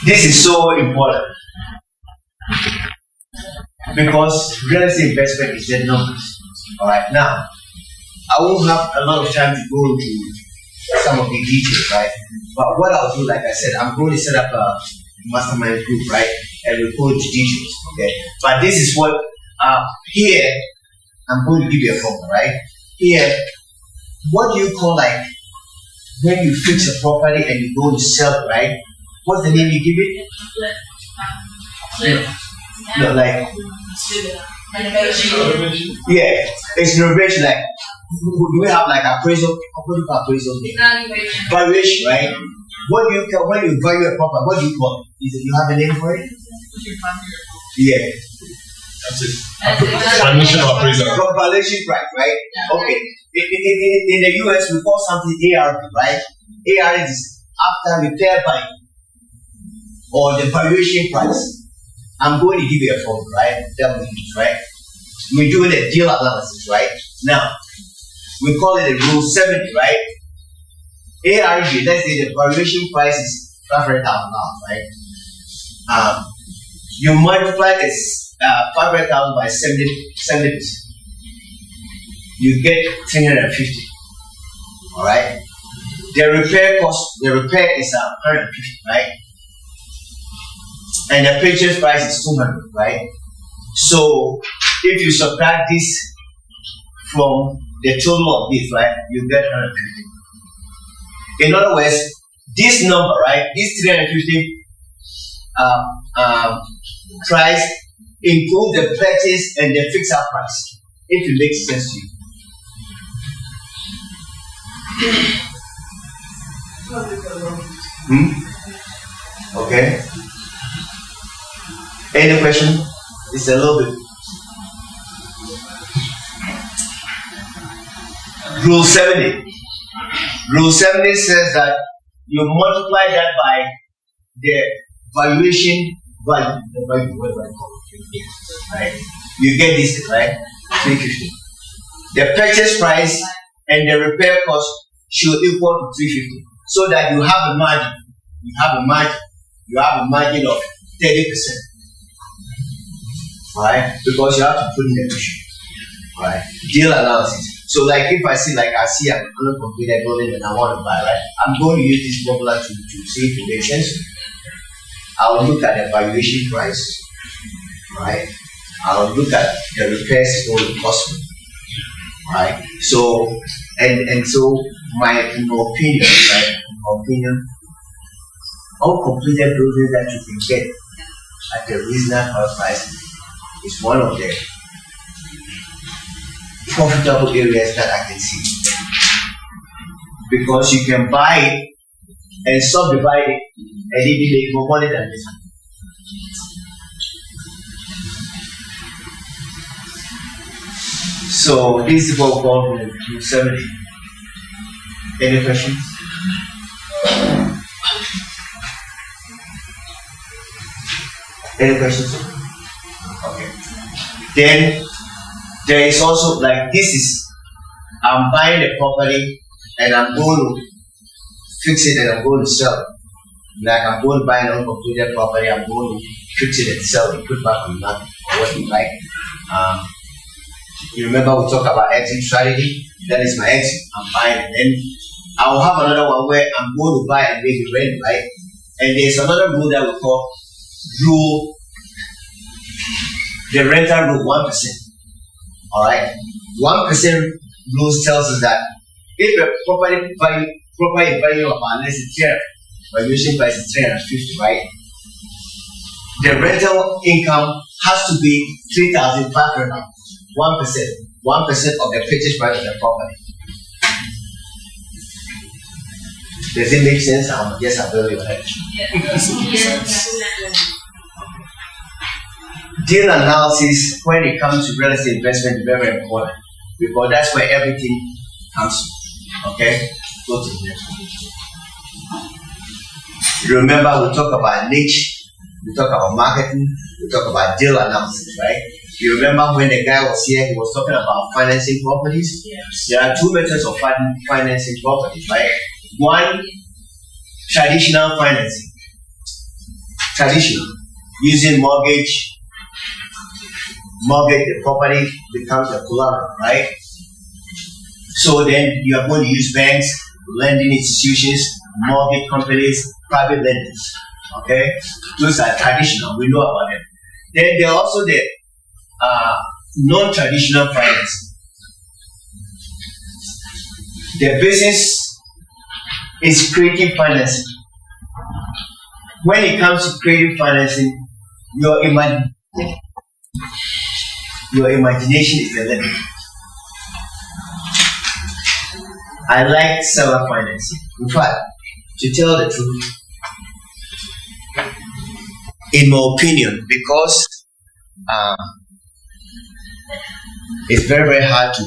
This is so important because real estate investment is the numbers. Alright, now I won't have a lot of time to go into some of the details, right? But what I'll do, like I said, I'm going to set up a mastermind group, right? And we'll go into details, okay? But this is what here I'm going to give you a formula, right? Here, what do you call like when you fix a property and you go to sell it, right? What's the name you give it? No, like Renovation. Yeah, it's renovation. Like do we have like appraisal? What do you call appraisal? Evaluation. Valuation, right? What do you call when you value a property? What do you call it? Is it you have a name for it? Yeah. That's it. Valuation or appraisal. Valuation price, right? Okay. In the US, we call something ARV, right? ARV is after repair by or the valuation price. I'm going to give you a form, right? That we use, right? We're doing a deal analysis, right? Now, we call it a rule 70, right? ARG, let's say the valuation price is $500,000, right? You multiply this 500,000 by 70%. You get 350. All right. The repair is 150, right? And the purchase price is 200, right? So if you subtract this from the total of this, right, you get 150. In other words, this number, right, this 350 price includes the purchase and the fixed price, if it makes sense to you. Okay. Any question? It's a little bit. Rule 70. Rule 70 says that you multiply that by the valuation value. Right? You get this, right? 350. The purchase price and the repair cost should equal to 350, so that you have a margin. You have a margin of 30%. Right? Because you have to put in the issue. Right? Deal analysis. So like if I see an uncompleted building and I want to buy, right? I'm going to use this formula to see if it makes sense. I'll look at the valuation price, right? I'll look at the repairs or the cost, right? So so my opinion, right? Uncompleted buildings that you can get at a reasonable price is one of the profitable areas that I can see, because you can buy it and subdivide it and even make more money than this. So this is what we call Rule 70. Any questions? Any questions? Okay. Then there is also, like, this is, I'm buying a property and I'm going to fix it and I'm going to sell it. Like, I'm going to buy an uncompleted property, I'm going to fix it and sell it, put back on the market, or what you like. You remember we talked about exit strategy? That is my exit. I'm buying it. Then I'll have another one where I'm going to buy and maybe rent, right? And there's another rule that we call the rental rule 1%. Alright? 1% rule tells us that if a property value of unless it's here, valuation price is 350, right? The rental income has to be 3,500. 1% of the purchase price of the property. Does it make sense? Yes, I'm very right. Deal analysis when it comes to real estate investment is very important, because that's where everything comes from. Okay? Go to the next one. Remember, we talk about niche, we talk about marketing, we talk about deal analysis, right? You remember when the guy was here, he was talking about financing properties? Yes. There are two methods of financing properties, right? One, traditional financing. Traditional, using mortgage, the property becomes a collateral, right? So then you are going to use banks, lending institutions, mortgage companies, private lenders, okay? Those are traditional, we know about them. Then there are also the non-traditional finance. The business is creative financing. When it comes to creative financing, your imagination is the limit. I like seller financing. In fact, to tell the truth, in my opinion, because it's very, very hard to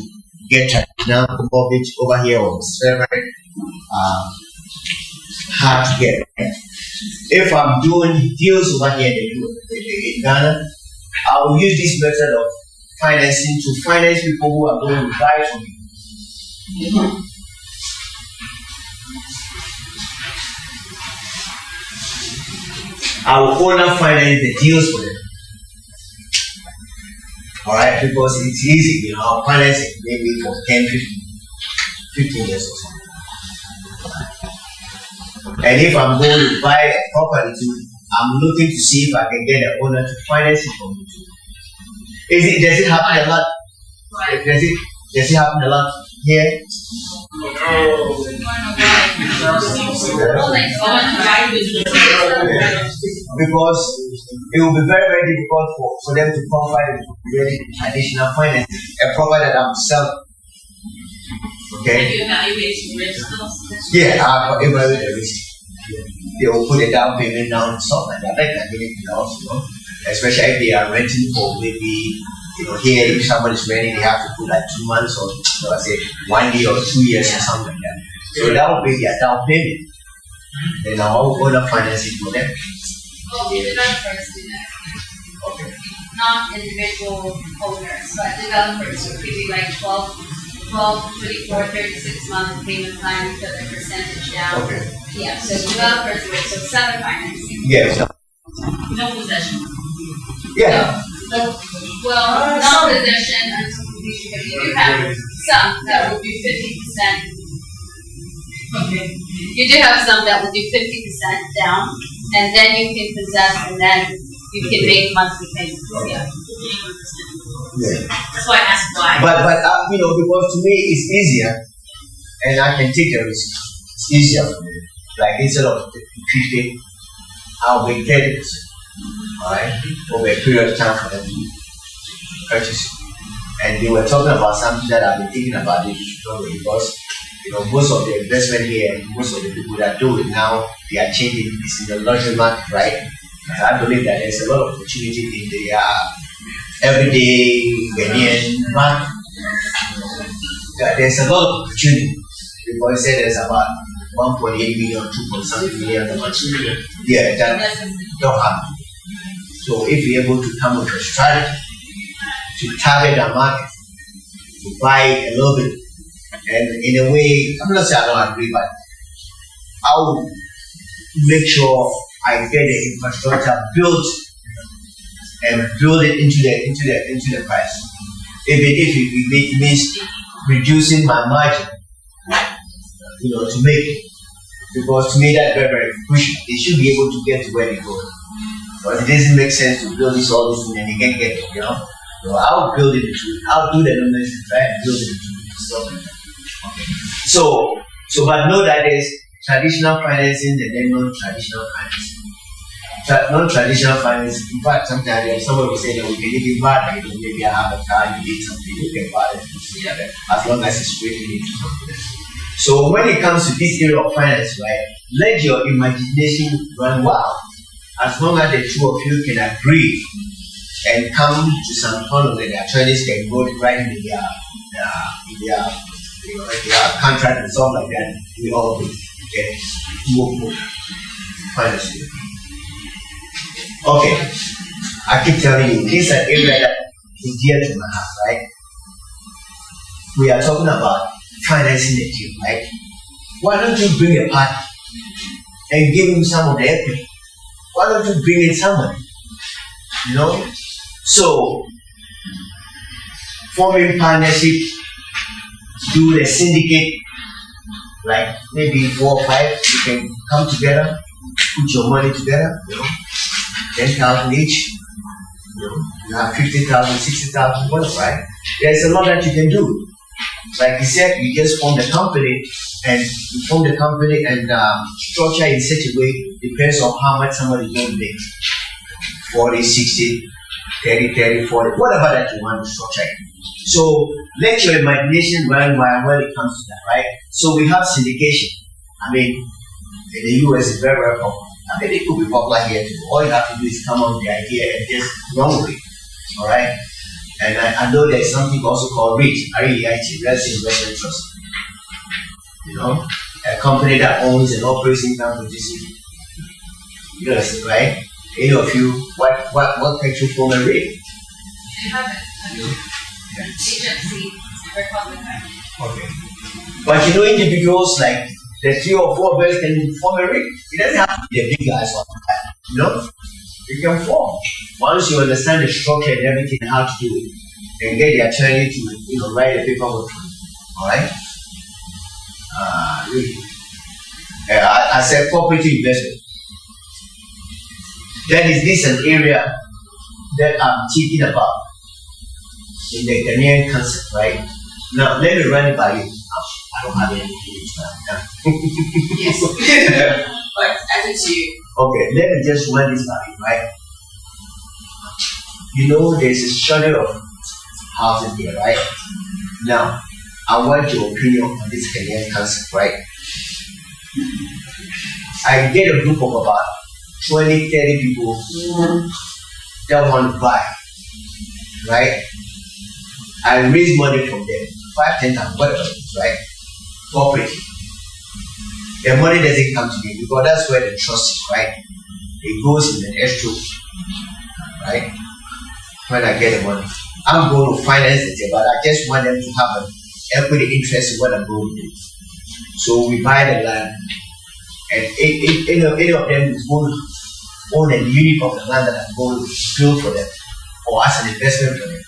get traditional mortgage over here. It's very, very hard to get. If I'm doing deals over here in Ghana, I will use this method of financing to finance people who are going to buy from me. I will owner finance the deals for them. Alright, because it's easy, you know, I'll finance it maybe for 10, 15 years or something. And if I'm going to buy a property too, I'm looking to see if I can get an owner to finance it for me too. Does it happen a lot? Right. Does it happen a lot here? Because it will be very, very difficult for them to qualify with additional financing, a property that I'm selling. Okay? Have you evaluated the risk? Yeah, I've evaluated the risk. They will put a down payment down and stuff like that. Like that, you know, especially if they are renting for maybe, you know, here if somebody's renting, they have to put like 2 months or let's say 1 year or 2 years or something like that. So that will be their down payment. Then I'll go to finance it for them. Well, developers do that. Okay. Not individual owners, but developers will give you like 12, 24, 36 month payment plan to put the percentage down. Okay. Yeah, so developers do it. So seller financing. Yes. No possession. Yeah. No, well, non-possession until completion, but you do have some that will do 50%. Okay. You do have some that will do 50% down, and then you can possess, and then you can make monthly payments. Yeah. Yeah. That's why I asked why. But you know, because to me it's easier, and I can take the risk. It's easier for me. Like instead of 50, I'll be 30%. Alright, over a period of time for them to purchase it. And they were talking about something that I've been thinking about it because you know most of the investment here, most of the people that do it now, they are changing. It's in the luxury market, right? And I believe that there's a lot of opportunity in the everyday Ghanaian market. There's a lot of opportunity because they said there's about 1.8 million, 2.something million. Yeah, that don't happen. So if you're able to come with a strategy to target the market, to buy a little bit, and in a way, I'm not saying I don't agree, but I'll make sure I get the infrastructure built and build it into the price. Even if it means reducing my margin, you know, to make it. Because to me that's very, very crucial. They should be able to get to where they go. But it doesn't make sense to build this all this and then you can't get it, you know? So I'll build it into it. I'll do the numbers and try and build it into it. So but know that there's traditional financing and then non-traditional financing. Non-traditional financing, in fact, sometimes somebody will say that we can even buy it, maybe I have a car, you need something, you can buy it, as long as it's breaking into something. So when it comes to this area of finance, right, let your imagination run wild. As long as the two of you can agree and come to some point that the attorneys can go right in their contract and stuff like that, we all get more finance. Okay, I keep telling you, this is an area that is dear to my heart, right? We are talking about financing the deal, right? Why don't you bring a partner and give him some of the equity? Why don't you bring in somebody? You know? So, forming partnership, do a syndicate, like maybe 4 or 5, you can come together, put your money together, you know, 10,000 each, you know, you have 50,000, 60,000, whatever, right? There's a lot that you can do. Like you said, you just form the company and structure in such a way depends on how much somebody is going to make. 40, 60, 30, 40, whatever that you want to structure. So let your imagination run wild when it comes to that, right? So we have syndication. I mean, in the US it's very, very popular. I mean, it could be popular here too. All you have to do is come up with the idea and just run with it. Alright? And I know there's something also called REIT, R-E-I-T, Real Estate Investment Trust. You know, a company that owns and operates income producing. You know, right? Any of you, what can you form a REIT? You have it. HFC, Republic. Okay. But you know, individuals like the 3 or 4 of us can form a ring. It doesn't have to be a big guy, you know? You can form. Once you understand the structure and everything and how to do it, and get the attorney to write a paperwork. Alright? Really. As a property investment. Then is this an area that I'm thinking about in the Ghanaian concept, right? Now let me run it by you. I don't have any feelings now. Yes. But as it's you. Okay, let me just run this by you, right? You know, there's a shortage of houses here, right? Now, I want your opinion on this Ghanaian concept, right? I get a group of about 20, 30 people that want to buy, right? I raise money from them, 5, 10 times, whatever it is, right? Property. The money doesn't come to me because that's where the trust is, right? It goes in an escrow, right? When I get the money, I'm going to finance it, but I just want them to have an equity interest in what I'm going to do. So we buy the land, and any of them is going to own a unit of the land that I'm going to build for them, or as an investment for them.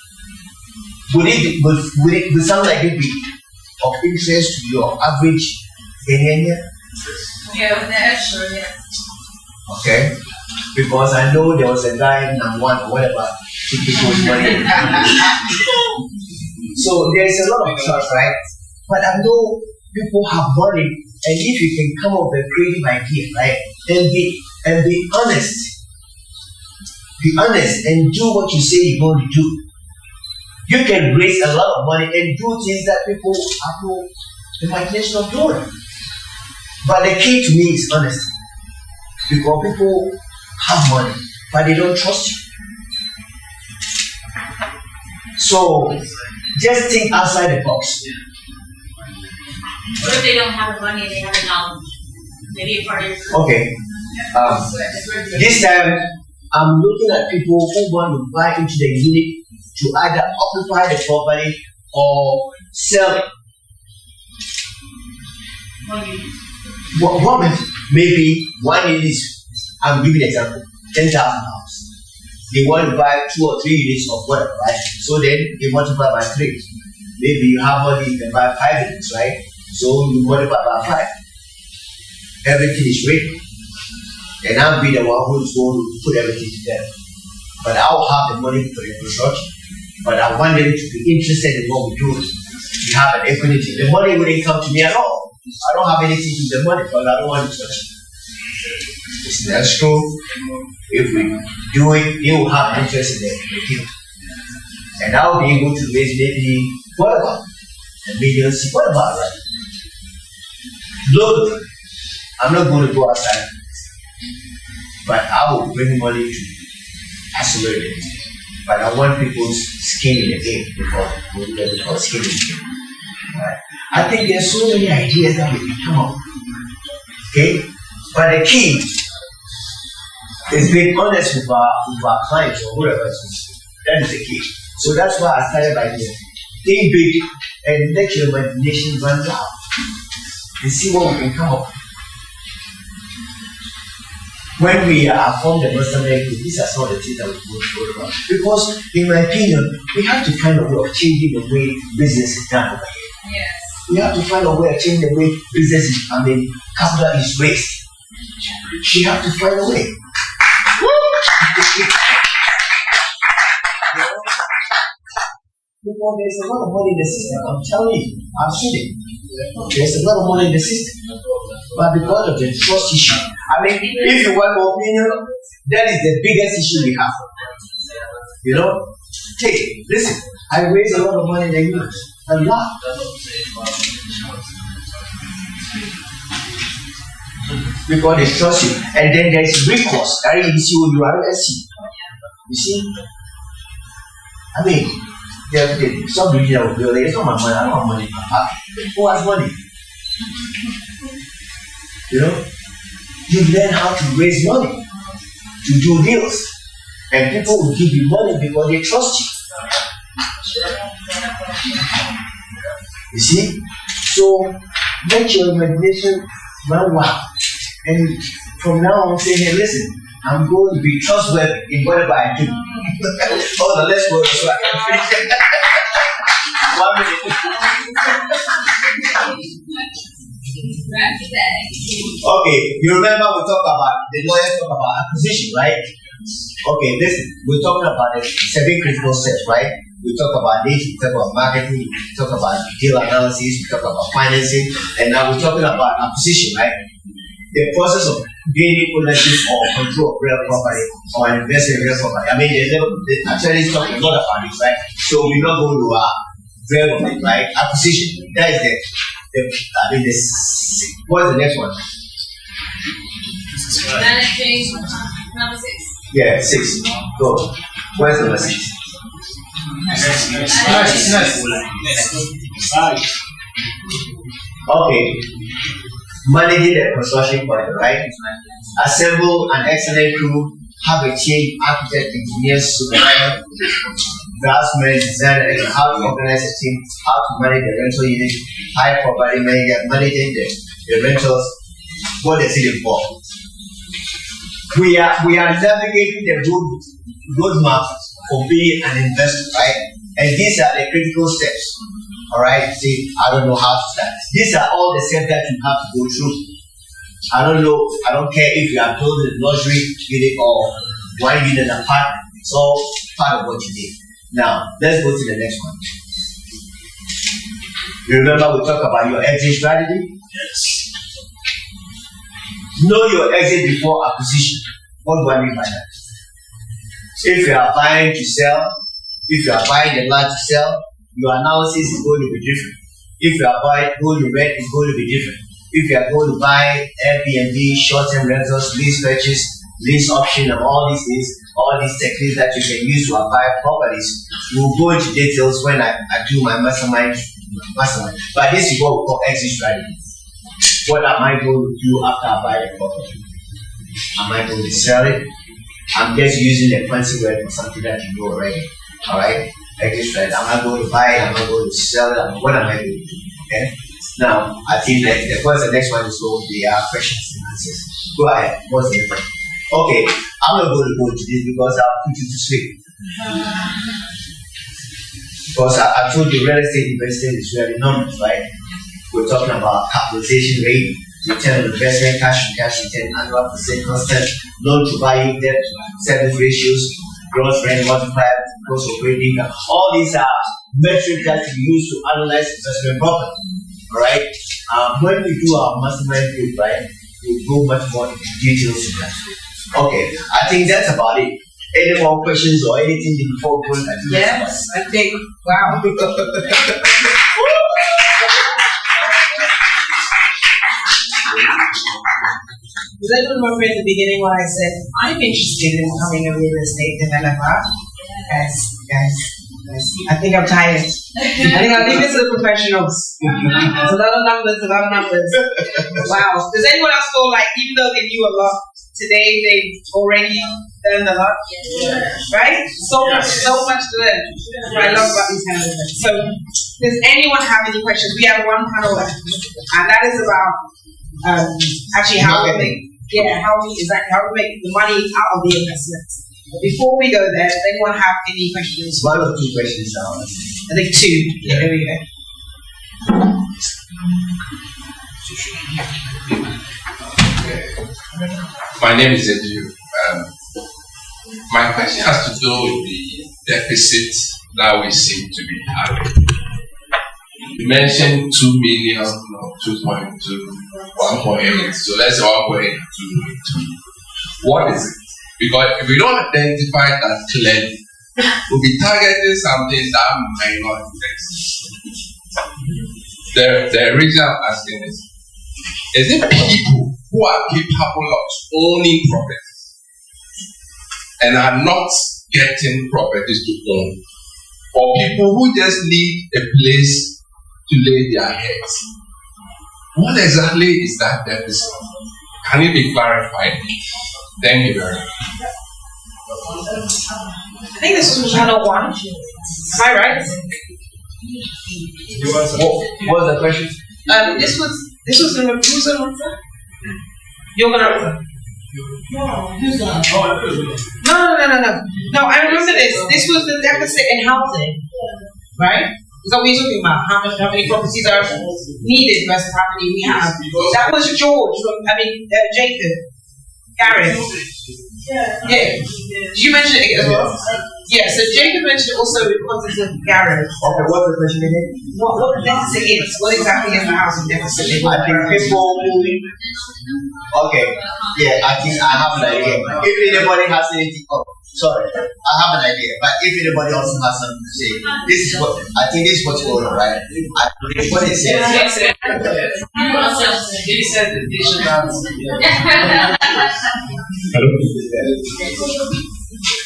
Would something like it be of interest to your average Ghanaian? Yeah, with the extra, yeah. Okay, because I know there was a guy number 1 or whatever took people's money. So there's a lot of trust, right? But I know people have money, and if you can come up with a creative idea, right, and be honest. Be honest and do what you say you're going to do. You can raise a lot of money and do things that people have no imagination of doing. But the key to me is honesty. Because people have money, but they don't trust you. So just think outside the box. What if they don't have the money and they have the knowledge? Maybe a part of your Okay. This time, I'm looking at people who want to buy into the unit to either occupy the property or sell it. What maybe one unit is, I'm giving an example, $10,000. They want to buy 2 or 3 units of whatever, right? So then they multiply by 3. Maybe you have money, you can buy 5 units, right? So you multiply by 5. Everything is ready. And I'll be the one who is going to put everything together. But I'll have the money for the construction. But I want them to be interested in what we do. We have an equity. The money wouldn't come to me at all. I don't have anything to do with the money because I don't want to touch it. It's natural. If we do it, they will have interest in the deal. And I'll be able to raise maybe, what about $1 million? What about, right? Look, I'm not going to go outside. But I will bring money to accelerate it. But I want people's skin in the game because skin in the game. Right? I think there's so many ideas that we can come up with. Okay? But the key is being honest with our clients or whoever. That is the key. So that's why I started by saying, think big and let your imagination run out and see what we can come up with. When we formed the mastermind group, these are some of the things that we will talk about. Because, in my opinion, we have to find a way of changing the way business is done over here. Yes. We have to find a way of changing the way business is, capital is raised. We have to find a way. Because there's a lot of money in the system, I'm telling you, I've seen it. There's a lot of money in the system. But because of the trust issue, if you want my opinion, that is the biggest issue we have. You know, listen, I raise a lot of money in the US. A lot. Because they trust you. And then there's recourse. You see? Some region that will build it. It's not my money. I don't have money in my pocket. Who has money? You know? You learn how to raise money, to do deals. And people will give you money because they trust you. You see? So let your imagination run wild. And from now on, say, hey, listen, I'm going to be trustworthy in whatever I do. Hold on, let's go so I can finish. 1 minute. Okay, you remember we talked about the lawyers talk about acquisition, right? Okay, listen, we're talking about the 7 critical steps, right? We talk about this, we talk about marketing, we talk about deal analysis, we talk about financing, and now we're talking about acquisition, right? The process of gaining ownership or control of real property or investing in real property. I mean, they actually talk a lot about this, right? So we're not going to dwell on it, right? Acquisition, that is what's the next one? Managing number 6. Yeah, 6. Go. Where's number 6? Okay. Managing the construction project, right? Assemble an excellent crew, have a team, architect, engineers, supervisor, draftsmen, designer, and how to organize a team, how to manage the rental unit, hire property manager, managing the rentals. What does it involve? We are navigating the roadmap for being an investor, right? And these are the critical steps. All right. See, I don't know how to start. These are all the steps that you have to go through. I don't know. I don't care if you are building a luxury unit or 1 unit apartment. It's all part of what you did. Now, let's go to the next one. You remember we talked about your exit strategy? Yes. Know your exit before acquisition. What do I mean by that? If you are buying to sell, if you are buying the land to sell, your analysis is going to be different. If you are going to rent, it's going to be different. If you are going to buy Airbnb, short-term rentals, lease purchase, lease option, and all these things, all these techniques that you can use to acquire properties, we'll go into details when I do my mastermind. But this is what we call exit strategy. What am I going to do after I buy the property? Am I going to sell it? I'm just using the fancy word for something that you know already. All right? Exit strategy. Am I going to buy it? Am I going to sell it? What am I going to do? Okay? Now, I think that the next one is going to be questions and answers. Go ahead. What's the difference? Okay, I'm not going to go into this because I'll put you to sleep. Because I told you real estate investing is really numbers, right? We're talking about capitalization rate, return on investment, cash on cash return, annual percent constant, loan to value, debt, service ratios, gross rent multiplier, gross operating income. All these are metrics that we use to analyze investment property. Alright? When we do our mastermind group, right, we'll go much more into details in that. Okay, I think that's about it. Any more questions or anything before going to Yes, I think, wow. Does anyone remember at the beginning when I said, I'm interested in becoming a real estate developer? Guys, I think I'm tired. I think I'll leave this to the professionals. It's a lot of numbers. Wow. Does anyone else feel like even though they knew a lot, today they've already learned a lot? Yeah. Right? So much to learn. I love about these kind of events. So, does anyone have any questions? We have one panel left, and that is about actually how we make the money out of the investment. Before we go there, does anyone have any questions? 1 or 2 questions now. I think 2. Yeah, there we go. My name is Edu. My question has to do with the deficit that we seem to be having. You mentioned 2 million, 2.2, 1.8. So let's say 1.8 to 2. What is it? Because if we don't identify that clearly, we'll be targeting something that may not exist. The reason I'm asking is it people who are capable of owning properties and are not getting properties to own, or people who just need a place to lay their heads? What exactly is that deficit? Can it be clarified? Thank you very much. I think this was channel 1. Am I right? What was the question? This was in who's in You're gonna. No, I remember this. This was the deficit in housing, right? Is that what you're talking about? How many properties are needed versus how many we have? That was George Jacob, Gareth. Yeah. Did you mention it as well? Yeah, so Jacob mentioned also in context of Gareth. Okay, what's the question again? What the deficit is? What exactly is the housing deficit? I think people moving. Okay, yeah, I think I have an idea. If anybody has anything, sorry, I have an idea. But if anybody else has something to say, this is what I think. This is what's going on, right? What it says. He said that they should have.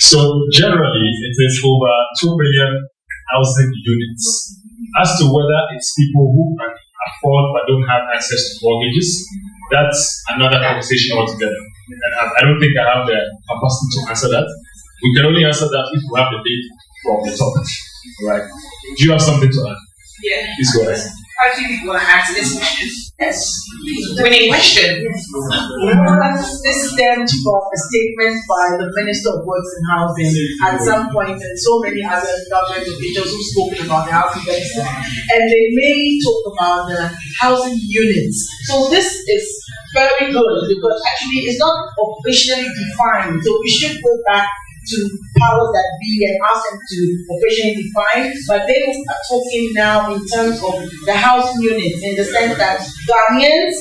So generally, it is over 2 million housing units. As to whether it's people who can afford but don't have access to mortgages, that's another conversation altogether. And I don't think I have the capacity to answer that. We can only answer that if we have the data from the top. Right? Do you have something to add? Yeah. Please go ahead. How do you want to answer this question? Yes. Winning question. This stemmed from a statement by the Minister of Works and Housing at some point, and so many other government officials who've spoken about the housing deficit. And they mainly talk about the housing units. So this is very good because actually it's not officially defined. So we should go back to powers that be and ask them to officially define, but they are talking now in terms of the housing units in the sense that Ghanaians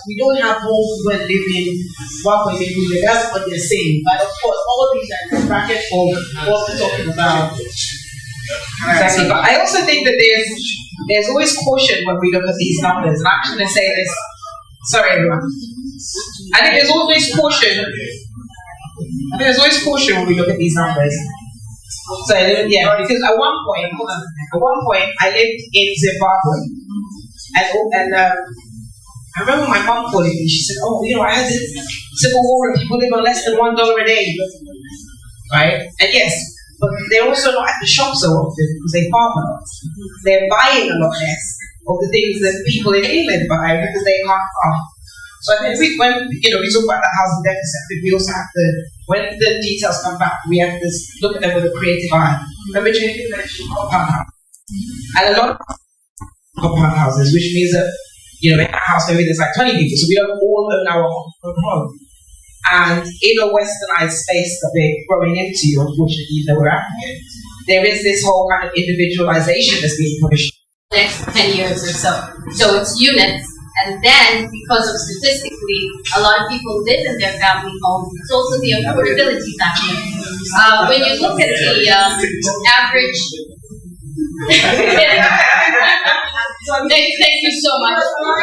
we don't have homes where living 1.8 million. That's what they're saying. But of course, all these are in the bracket of what we're talking about. Exactly. But I also think that there's always caution when we look at these numbers. And I'm just going to say this. Sorry, everyone. I think there's always caution. When we look at these numbers. So yeah, because at one point I lived in Zimbabwe, and I remember my mom calling me. She said, "Oh, I had this civil war and people live on less than $1 a day, right?" And yes, but they're also not at the shop so often because they farm a lot. They're buying a lot less of the things that people in England buy because they can't farm. So I think when we talk about the housing deficit, I think we also have to, when the details come back, we have to look at them with a creative eye. Remember, Jacob mentioned compound houses, and a lot of compound houses, which means that in a house maybe there's like 20 people, so we don't all own our own home. And in a westernized space that we're growing into, unfortunately, even though we're African, there is this whole kind of individualization that's being pushed. Next 10 years or so. So it's units. And then, because of statistically, a lot of people live in their family homes, it's also the affordability factor. When you look at the average... Thank you so much. When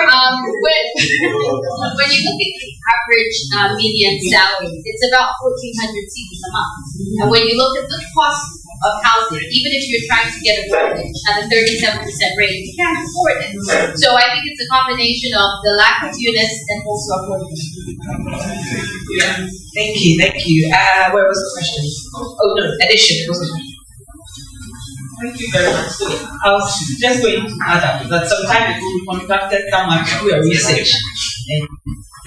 you look at the average median salary, it's about 1,400 cedis a month. And when you look at the cost of housing, even if you're trying to get a mortgage at a 37% rate, you can't afford it. So I think it's a combination of the lack of units and also affordability. Yeah. Thank you. Where was the question? Oh no, addition. Thank you very much. So I was just going to add up that some time ago we conducted someone to do a research, and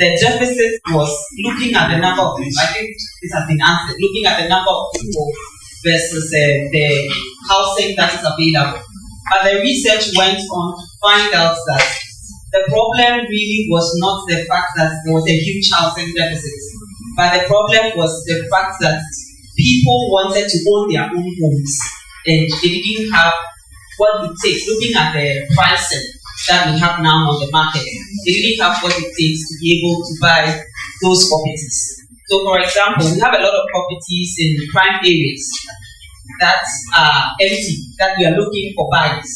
the deficit was looking at the number of people. I think this has been answered. Looking at the number of people versus the housing that is available. But the research went on to find out that the problem really was not the fact that there was a huge housing deficit, but the problem was the fact that people wanted to own their own homes and they didn't have what it takes. Looking at the pricing that we have now on the market, they didn't have what it takes to be able to buy those properties. So, for example, we have a lot of properties in prime areas that are empty, that we are looking for buyers,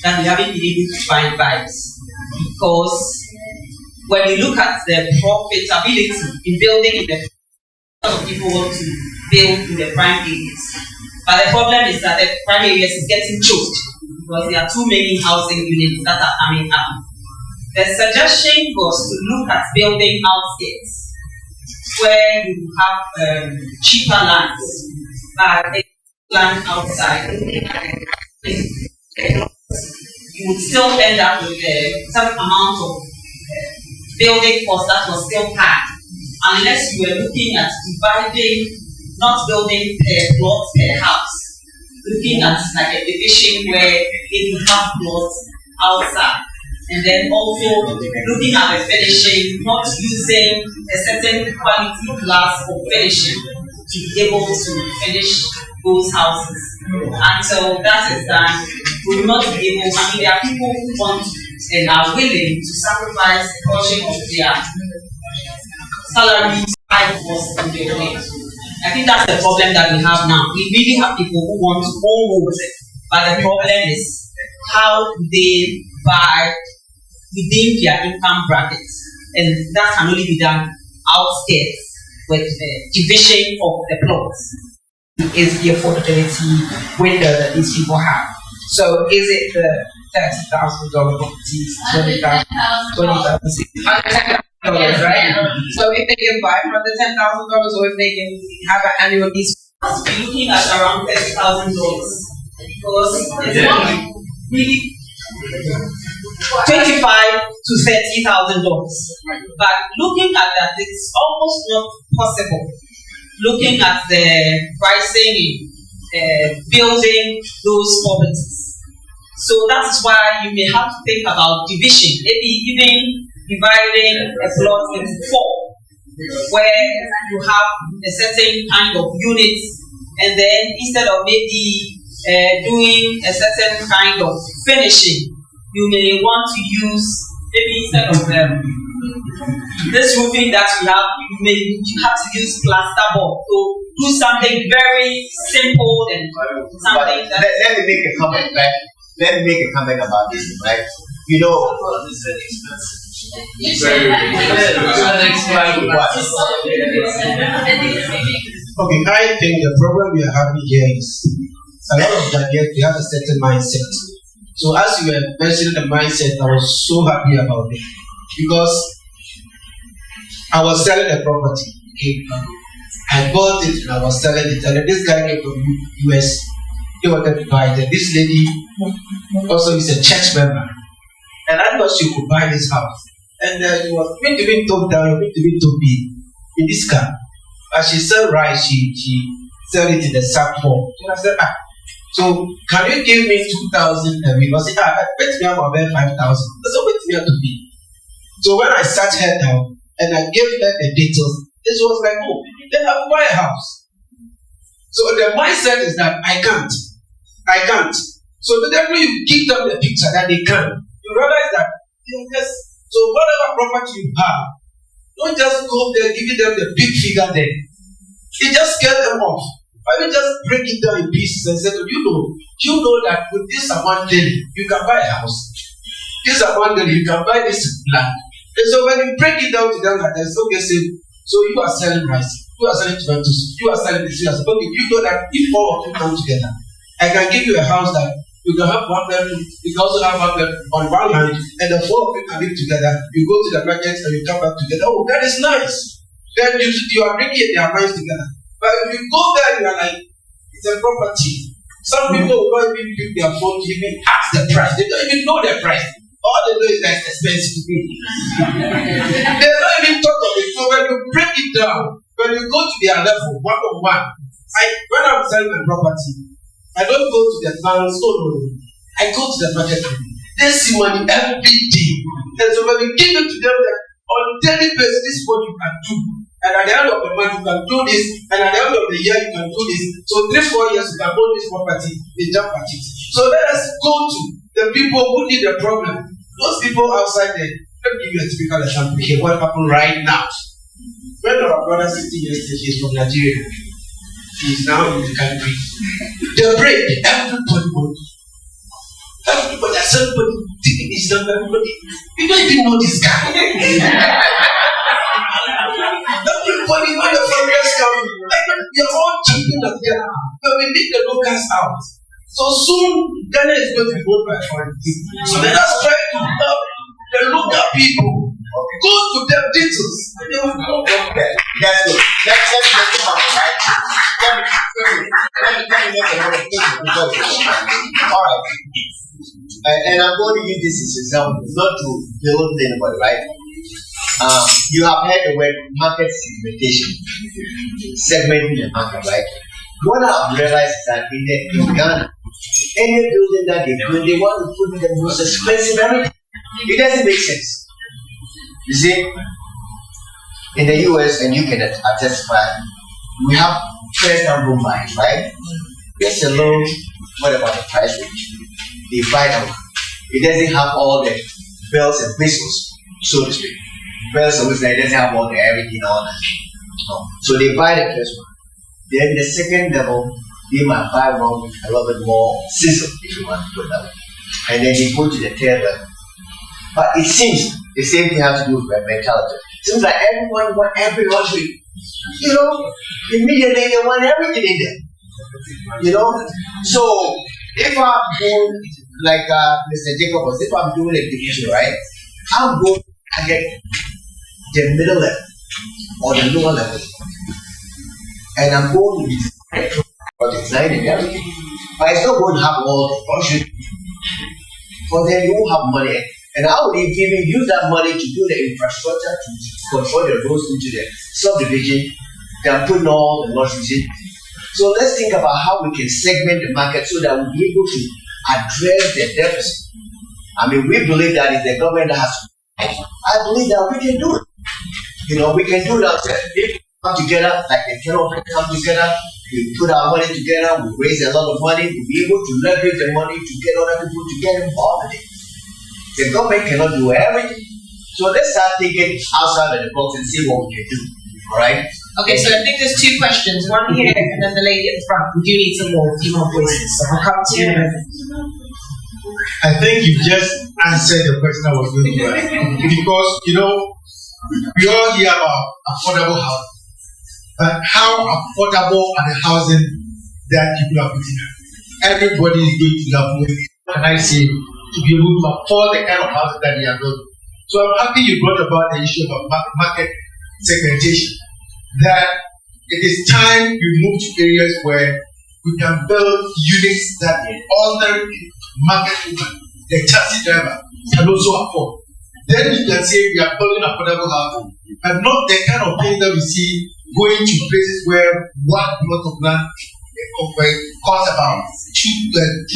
that we haven't been able to find buyers. Because when you look at the profitability in building in the a lot of people want to build in the prime areas. But the problem is that the prime areas is getting choked because there are too many housing units that are coming up. The suggestion was to look at building outskirts where you have cheaper lands, but land outside. you would still end up with some amount of building cost that was still high, unless you were looking at dividing, not building plots per house, looking at like a division where you have plots outside, and then also looking at the finishing, not using a certain quality class of finishing to be able to finish those houses. Until that is done, we will not be able. I mean, there are people who want and are willing to sacrifice a portion of their salaries, high costs in their way. I think that's the problem that we have now. We really have people who want to own homes, but the problem is how they buy within their income brackets, and that can only be done outskirts with the division of the plots. Is the affordability window that these people have. So is it the $30,000 properties, $20,000, $60,000, right? So if they can buy for the $10,000 or if they can have an annual lease, we're looking at around $30,000 because it's really $25,000 to $30,000. But looking at that, it's almost not possible. Looking at the pricing in building those properties. So that's why you may have to think about division, maybe even dividing a plot into 4, where you have a certain kind of unit, and then instead of maybe doing a certain kind of finishing, you may want to use, maybe instead of this roofing that you have, you have to use plasterboard. So do something very simple and something that. Let me make a comment, right? Let me make a comment about this, right? You know, okay, I think the problem we are having here is a lot of that we have a certain mindset. So as you were mentioning the mindset, I was so happy about it because I was selling a property. Okay? I bought it and I was selling it, and this guy came from US. He wanted to buy it. This lady also is a church member, and I thought she could buy this house. And she was meant to be top down, meant to be too big in this car. As she said, right, she sell it in the sack form. And I said, so can you give me 2,000 a week? I said, bet me I'm about 5,000. That's what bet me to be. So when I sat her down and I gave her the details, it was like, oh, then I will buy a house. So the mindset is that I can't. So the devil, you give them the picture that they can. You realize that so whatever property you have, don't just go there giving them the big figure there. It just scares them off. Why don't you just break it down in pieces and say, you know that with this amount daily, you can buy a house. This amount daily, you can buy this land. And so when you break it down to them like that, it's okay, say, so you are selling rice, you are selling tomatoes, you are selling this, you are selling, okay, you know that if all of you come together, I can give you a house that you can have one bedroom, you can also have one bedroom on one hand, and the 4 of you can live together. You go to the market and you come back together. Oh, that is nice. Then you are bringing their minds together. But if you go there, you are like, it's a property. Some people will not even pick their phone to even ask the price. They don't even know the price. All they know is that it's expensive to me. They don't even talk of it. So when you break it down, when you go to their level, one-on-one, when I'm selling my property, I don't go to the banks, no. I go to the market. They see money every day. And so when we give it to them that on daily basis, this is what you can do. And at the end of the month, you can do this. And at the end of the year, you can do this. So 3-4 years, you can own this property. They jump at it. So let us go to the people who need the problem. Those people outside there. Let me give you a typical example here. What happened right now? When our brother 60 years old, he's from Nigeria. He's now in the country. They break everybody. Everybody, somebody taking this number, everybody. You don't even know this guy. Everybody, when the foreigners come, you're all jumping up here. But we need the locals out. So soon, Ghana is going to be ruled by foreign people. So let us try to help the local people. Go to their details. Okay, that's good. Let's make a comment, right? Let me make a notification. All right. and I'm going to use this as an example, not to belittle anybody, right? You have heard the word market segmentation, segmenting the market, right? What I've realized is that in Ghana, any building that they build, they want to put in the most expensive everything. It doesn't make sense. You see, in the US, and you can attest, we have first-time home buyers, right? Just a loan, what about the price range? They buy that one. It doesn't have all the bells and whistles, so to speak. Bells and whistles, it doesn't have all the everything on it. No. So they buy the first one. Then the second level, they might buy one with a little bit more sizzle, if you want to put it that way. And then they go to the third level. But it seems the same thing has to do with mentality. It seems like everyone wants everyone to, immediately they want everything in there. So if I'm doing, like Mr. Jacob was, if I'm doing a division, right, I'm going to get the middle level or the lower level. And I'm going to design and everything. But it's not going to have all the function. But then you won't have money. And I would even use that money to do the infrastructure to control the roads into the subdivision than putting all the losses in. So let's think about how we can segment the market so that we'll be able to address the deficit. I mean, we believe that if the government has to, I believe that we can do it. We can do that. If we come together, like the Kennel come together, we put our money together, we raise a lot of money, we'll be able to leverage the money to get other people to get involved in it. The government cannot do everything. So let's start thinking outside of the box and see what we can do. Alright? Okay, so I think there's two questions. One here and then the lady at the front. We do need some more female voices. So I'll come to you. I think you just answered the question I was going to ask. Because, we all hear about affordable housing. But how affordable are the housing that people are putting up? Everybody is going to have money. And I say, to be able to afford the kind of housing that they are building. So I'm happy you brought about the issue of market segmentation. That it is time we move to areas where we can build units that ordinary market woman, the taxi driver, can also afford. Then you can say we are building affordable housing, and not the kind of things that we see going to places where 1 plot of land costs about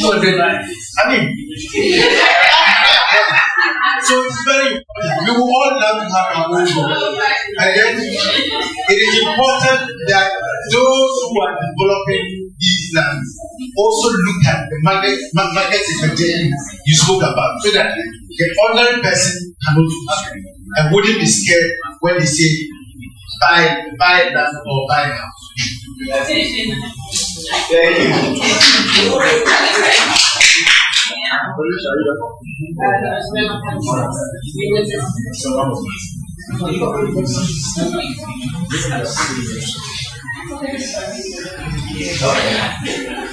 200. I mean, so it's very important. We will all love to have our own home. And then it is important that those who are developing these lands also look at the market segmentation you spoke about, so that the ordinary person cannot do that and wouldn't be scared when they say buy land or buy a house. Thank you.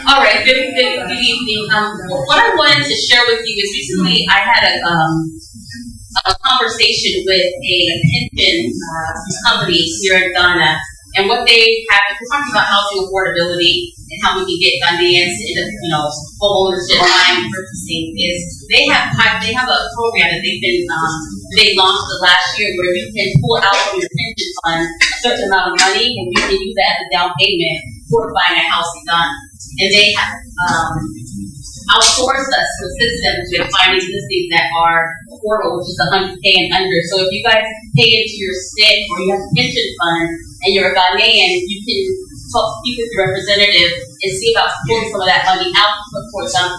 All right, good evening. What I wanted to share with you is recently I had a conversation with a pension company here in Ghana, and what they have, we're talking about housing affordability and how we can get Ghanaians into, homeownership, buying, purchasing. Is they have a program that they launched the last year where you can pull out from your pension fund a certain amount of money and you can use that as a down payment for buying a house in Ghana. And they have outsourced us to assist them with finding listings that are affordable, which is $100K and under. So if you guys pay into your SNP or you have a pension fund and you're a Ghanaian, you can speak with your representative and see about pulling some of that money out for some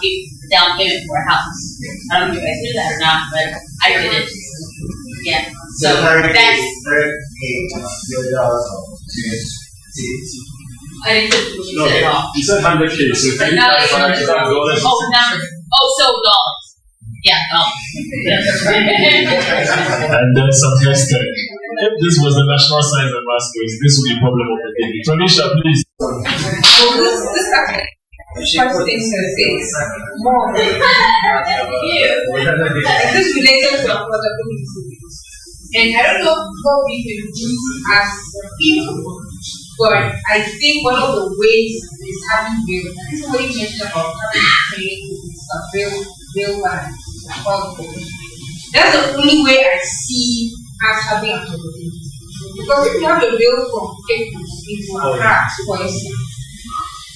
down payment for a house. I don't know if you guys did that or not, but I did it. Yeah. So that's. I didn't put what you said at all. You said $100K, so if you guys $100,000. So dollars. Yeah, dollars. And then some testing. If this was the national science and math quiz, this would be a problem of the day. Tanisha, please. So this actually first thing to say is more than this related to affordability. And I don't know what we can do as people, but I think one of the ways is having somebody mentioned about having training with surveillance bill by about that's the only way I see us having a conversation. Because if you have a bill from Cape Coast into Accra, for instance,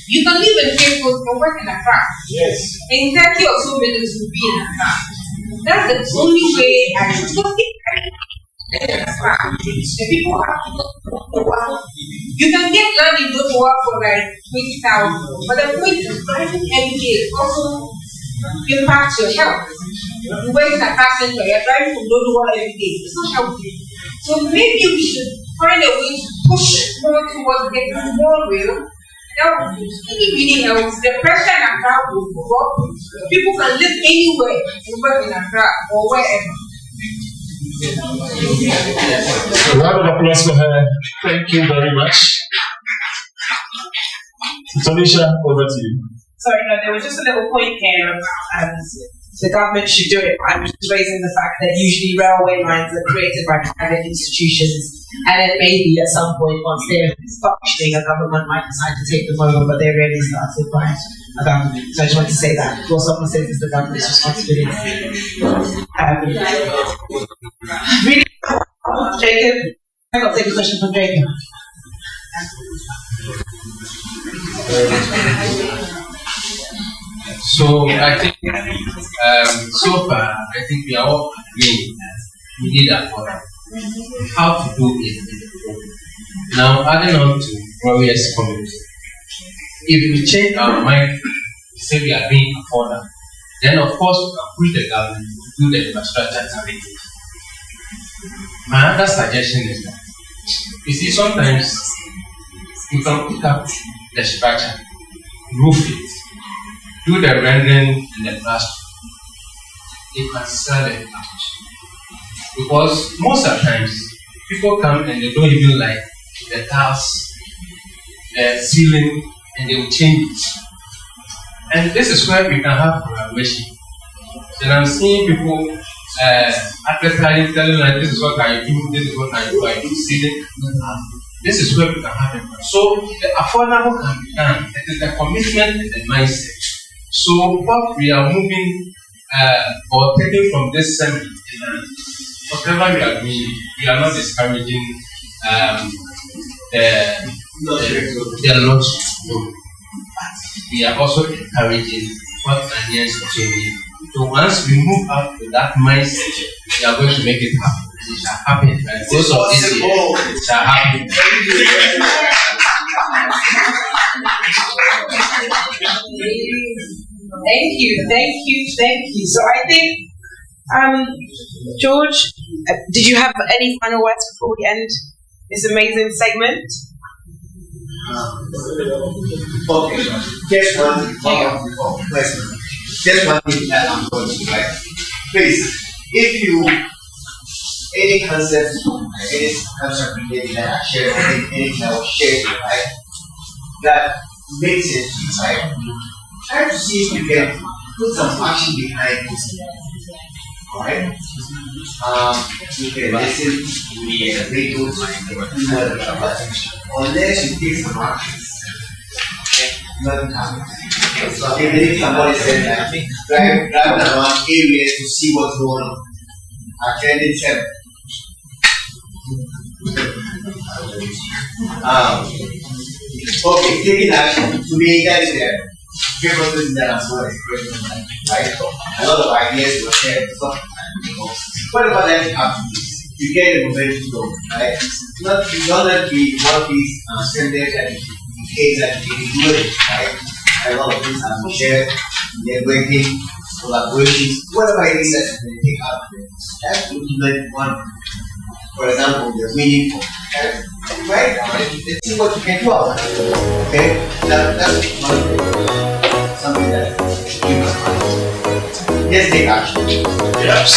you can live in Cape Coast and work in Accra. Yes. In 30 or so minutes you'll be in Accra. That's the only way I see. People have to work. You can get land in those work for like 20,000, but the point is driving every day also impacts your health. You waste a car center, you're driving from Dodo every day. It's not healthy. So maybe we should find a way to push more towards getting more real. That would really help. The pressure in Accra will drop. People can live anywhere and work in Accra or wherever. A round of applause for her. Thank you very much. Tonisha, over to you. Sorry, no, there was just a little point here about the government should do it. I'm just raising the fact that usually railway lines are created by private institutions, and then maybe at some point, once they're functioning, a government might decide to take them over, but they're really started by a government. So I just want to say that. Before someone says it's the government's responsibility. Really, Jacob, I got to take a question from Jacob. So I think so far I think we are all agreeing that we need a model. How to do it. Now adding on to Warrior's comment, if we change our mind, say we are being affordable, then of course we can push the government to do the infrastructure targeting. My other suggestion is that you see sometimes you can pick up the structure, roof it, do the rendering in the classroom. You can sell it out. Because most of the times, people come and they don't even like the tiles, the ceiling, and they will change it. And this is where we can have collaboration. And I'm seeing people advertising, telling like this is what I do, this is what I do, ceiling. This is where we can have it. So the affordable can be done. It is the commitment and the mindset. So what we are moving or taking from this seminar, whatever we are doing, we are not discouraging the luxury. We are also encouraging what Ghanaians also need. So once we move up to that mindset, we are going to make it happen. It shall happen. And those of this year, it shall happen. Thank you. So I think, George, did you have any final words before we end this amazing segment? Okay, just one thing. Just one thing that I'm going to write. Please, if you any concept related that I share, anything that was shared, right? That makes it right. Try to see if you can put some action behind it. Alright? You can listen to the radio, unless you take some action, nothing happens. So even if somebody said that, drive around areas to see what's going on. Attended 7. Okay, taking action. To me, that is there. People that I'm so expressing, right? A lot of ideas were shared. What about that happens? You get the momentum going, right? Not that we want these standards and case that we can do it, right? A lot of things have been shared, networking, collaborations, whatever it is that you can take out of it. That's implement one. For example, the meaningful, right? Let's see what you can do about it. Okay? That's one something that you must do. Let's take action. Yes.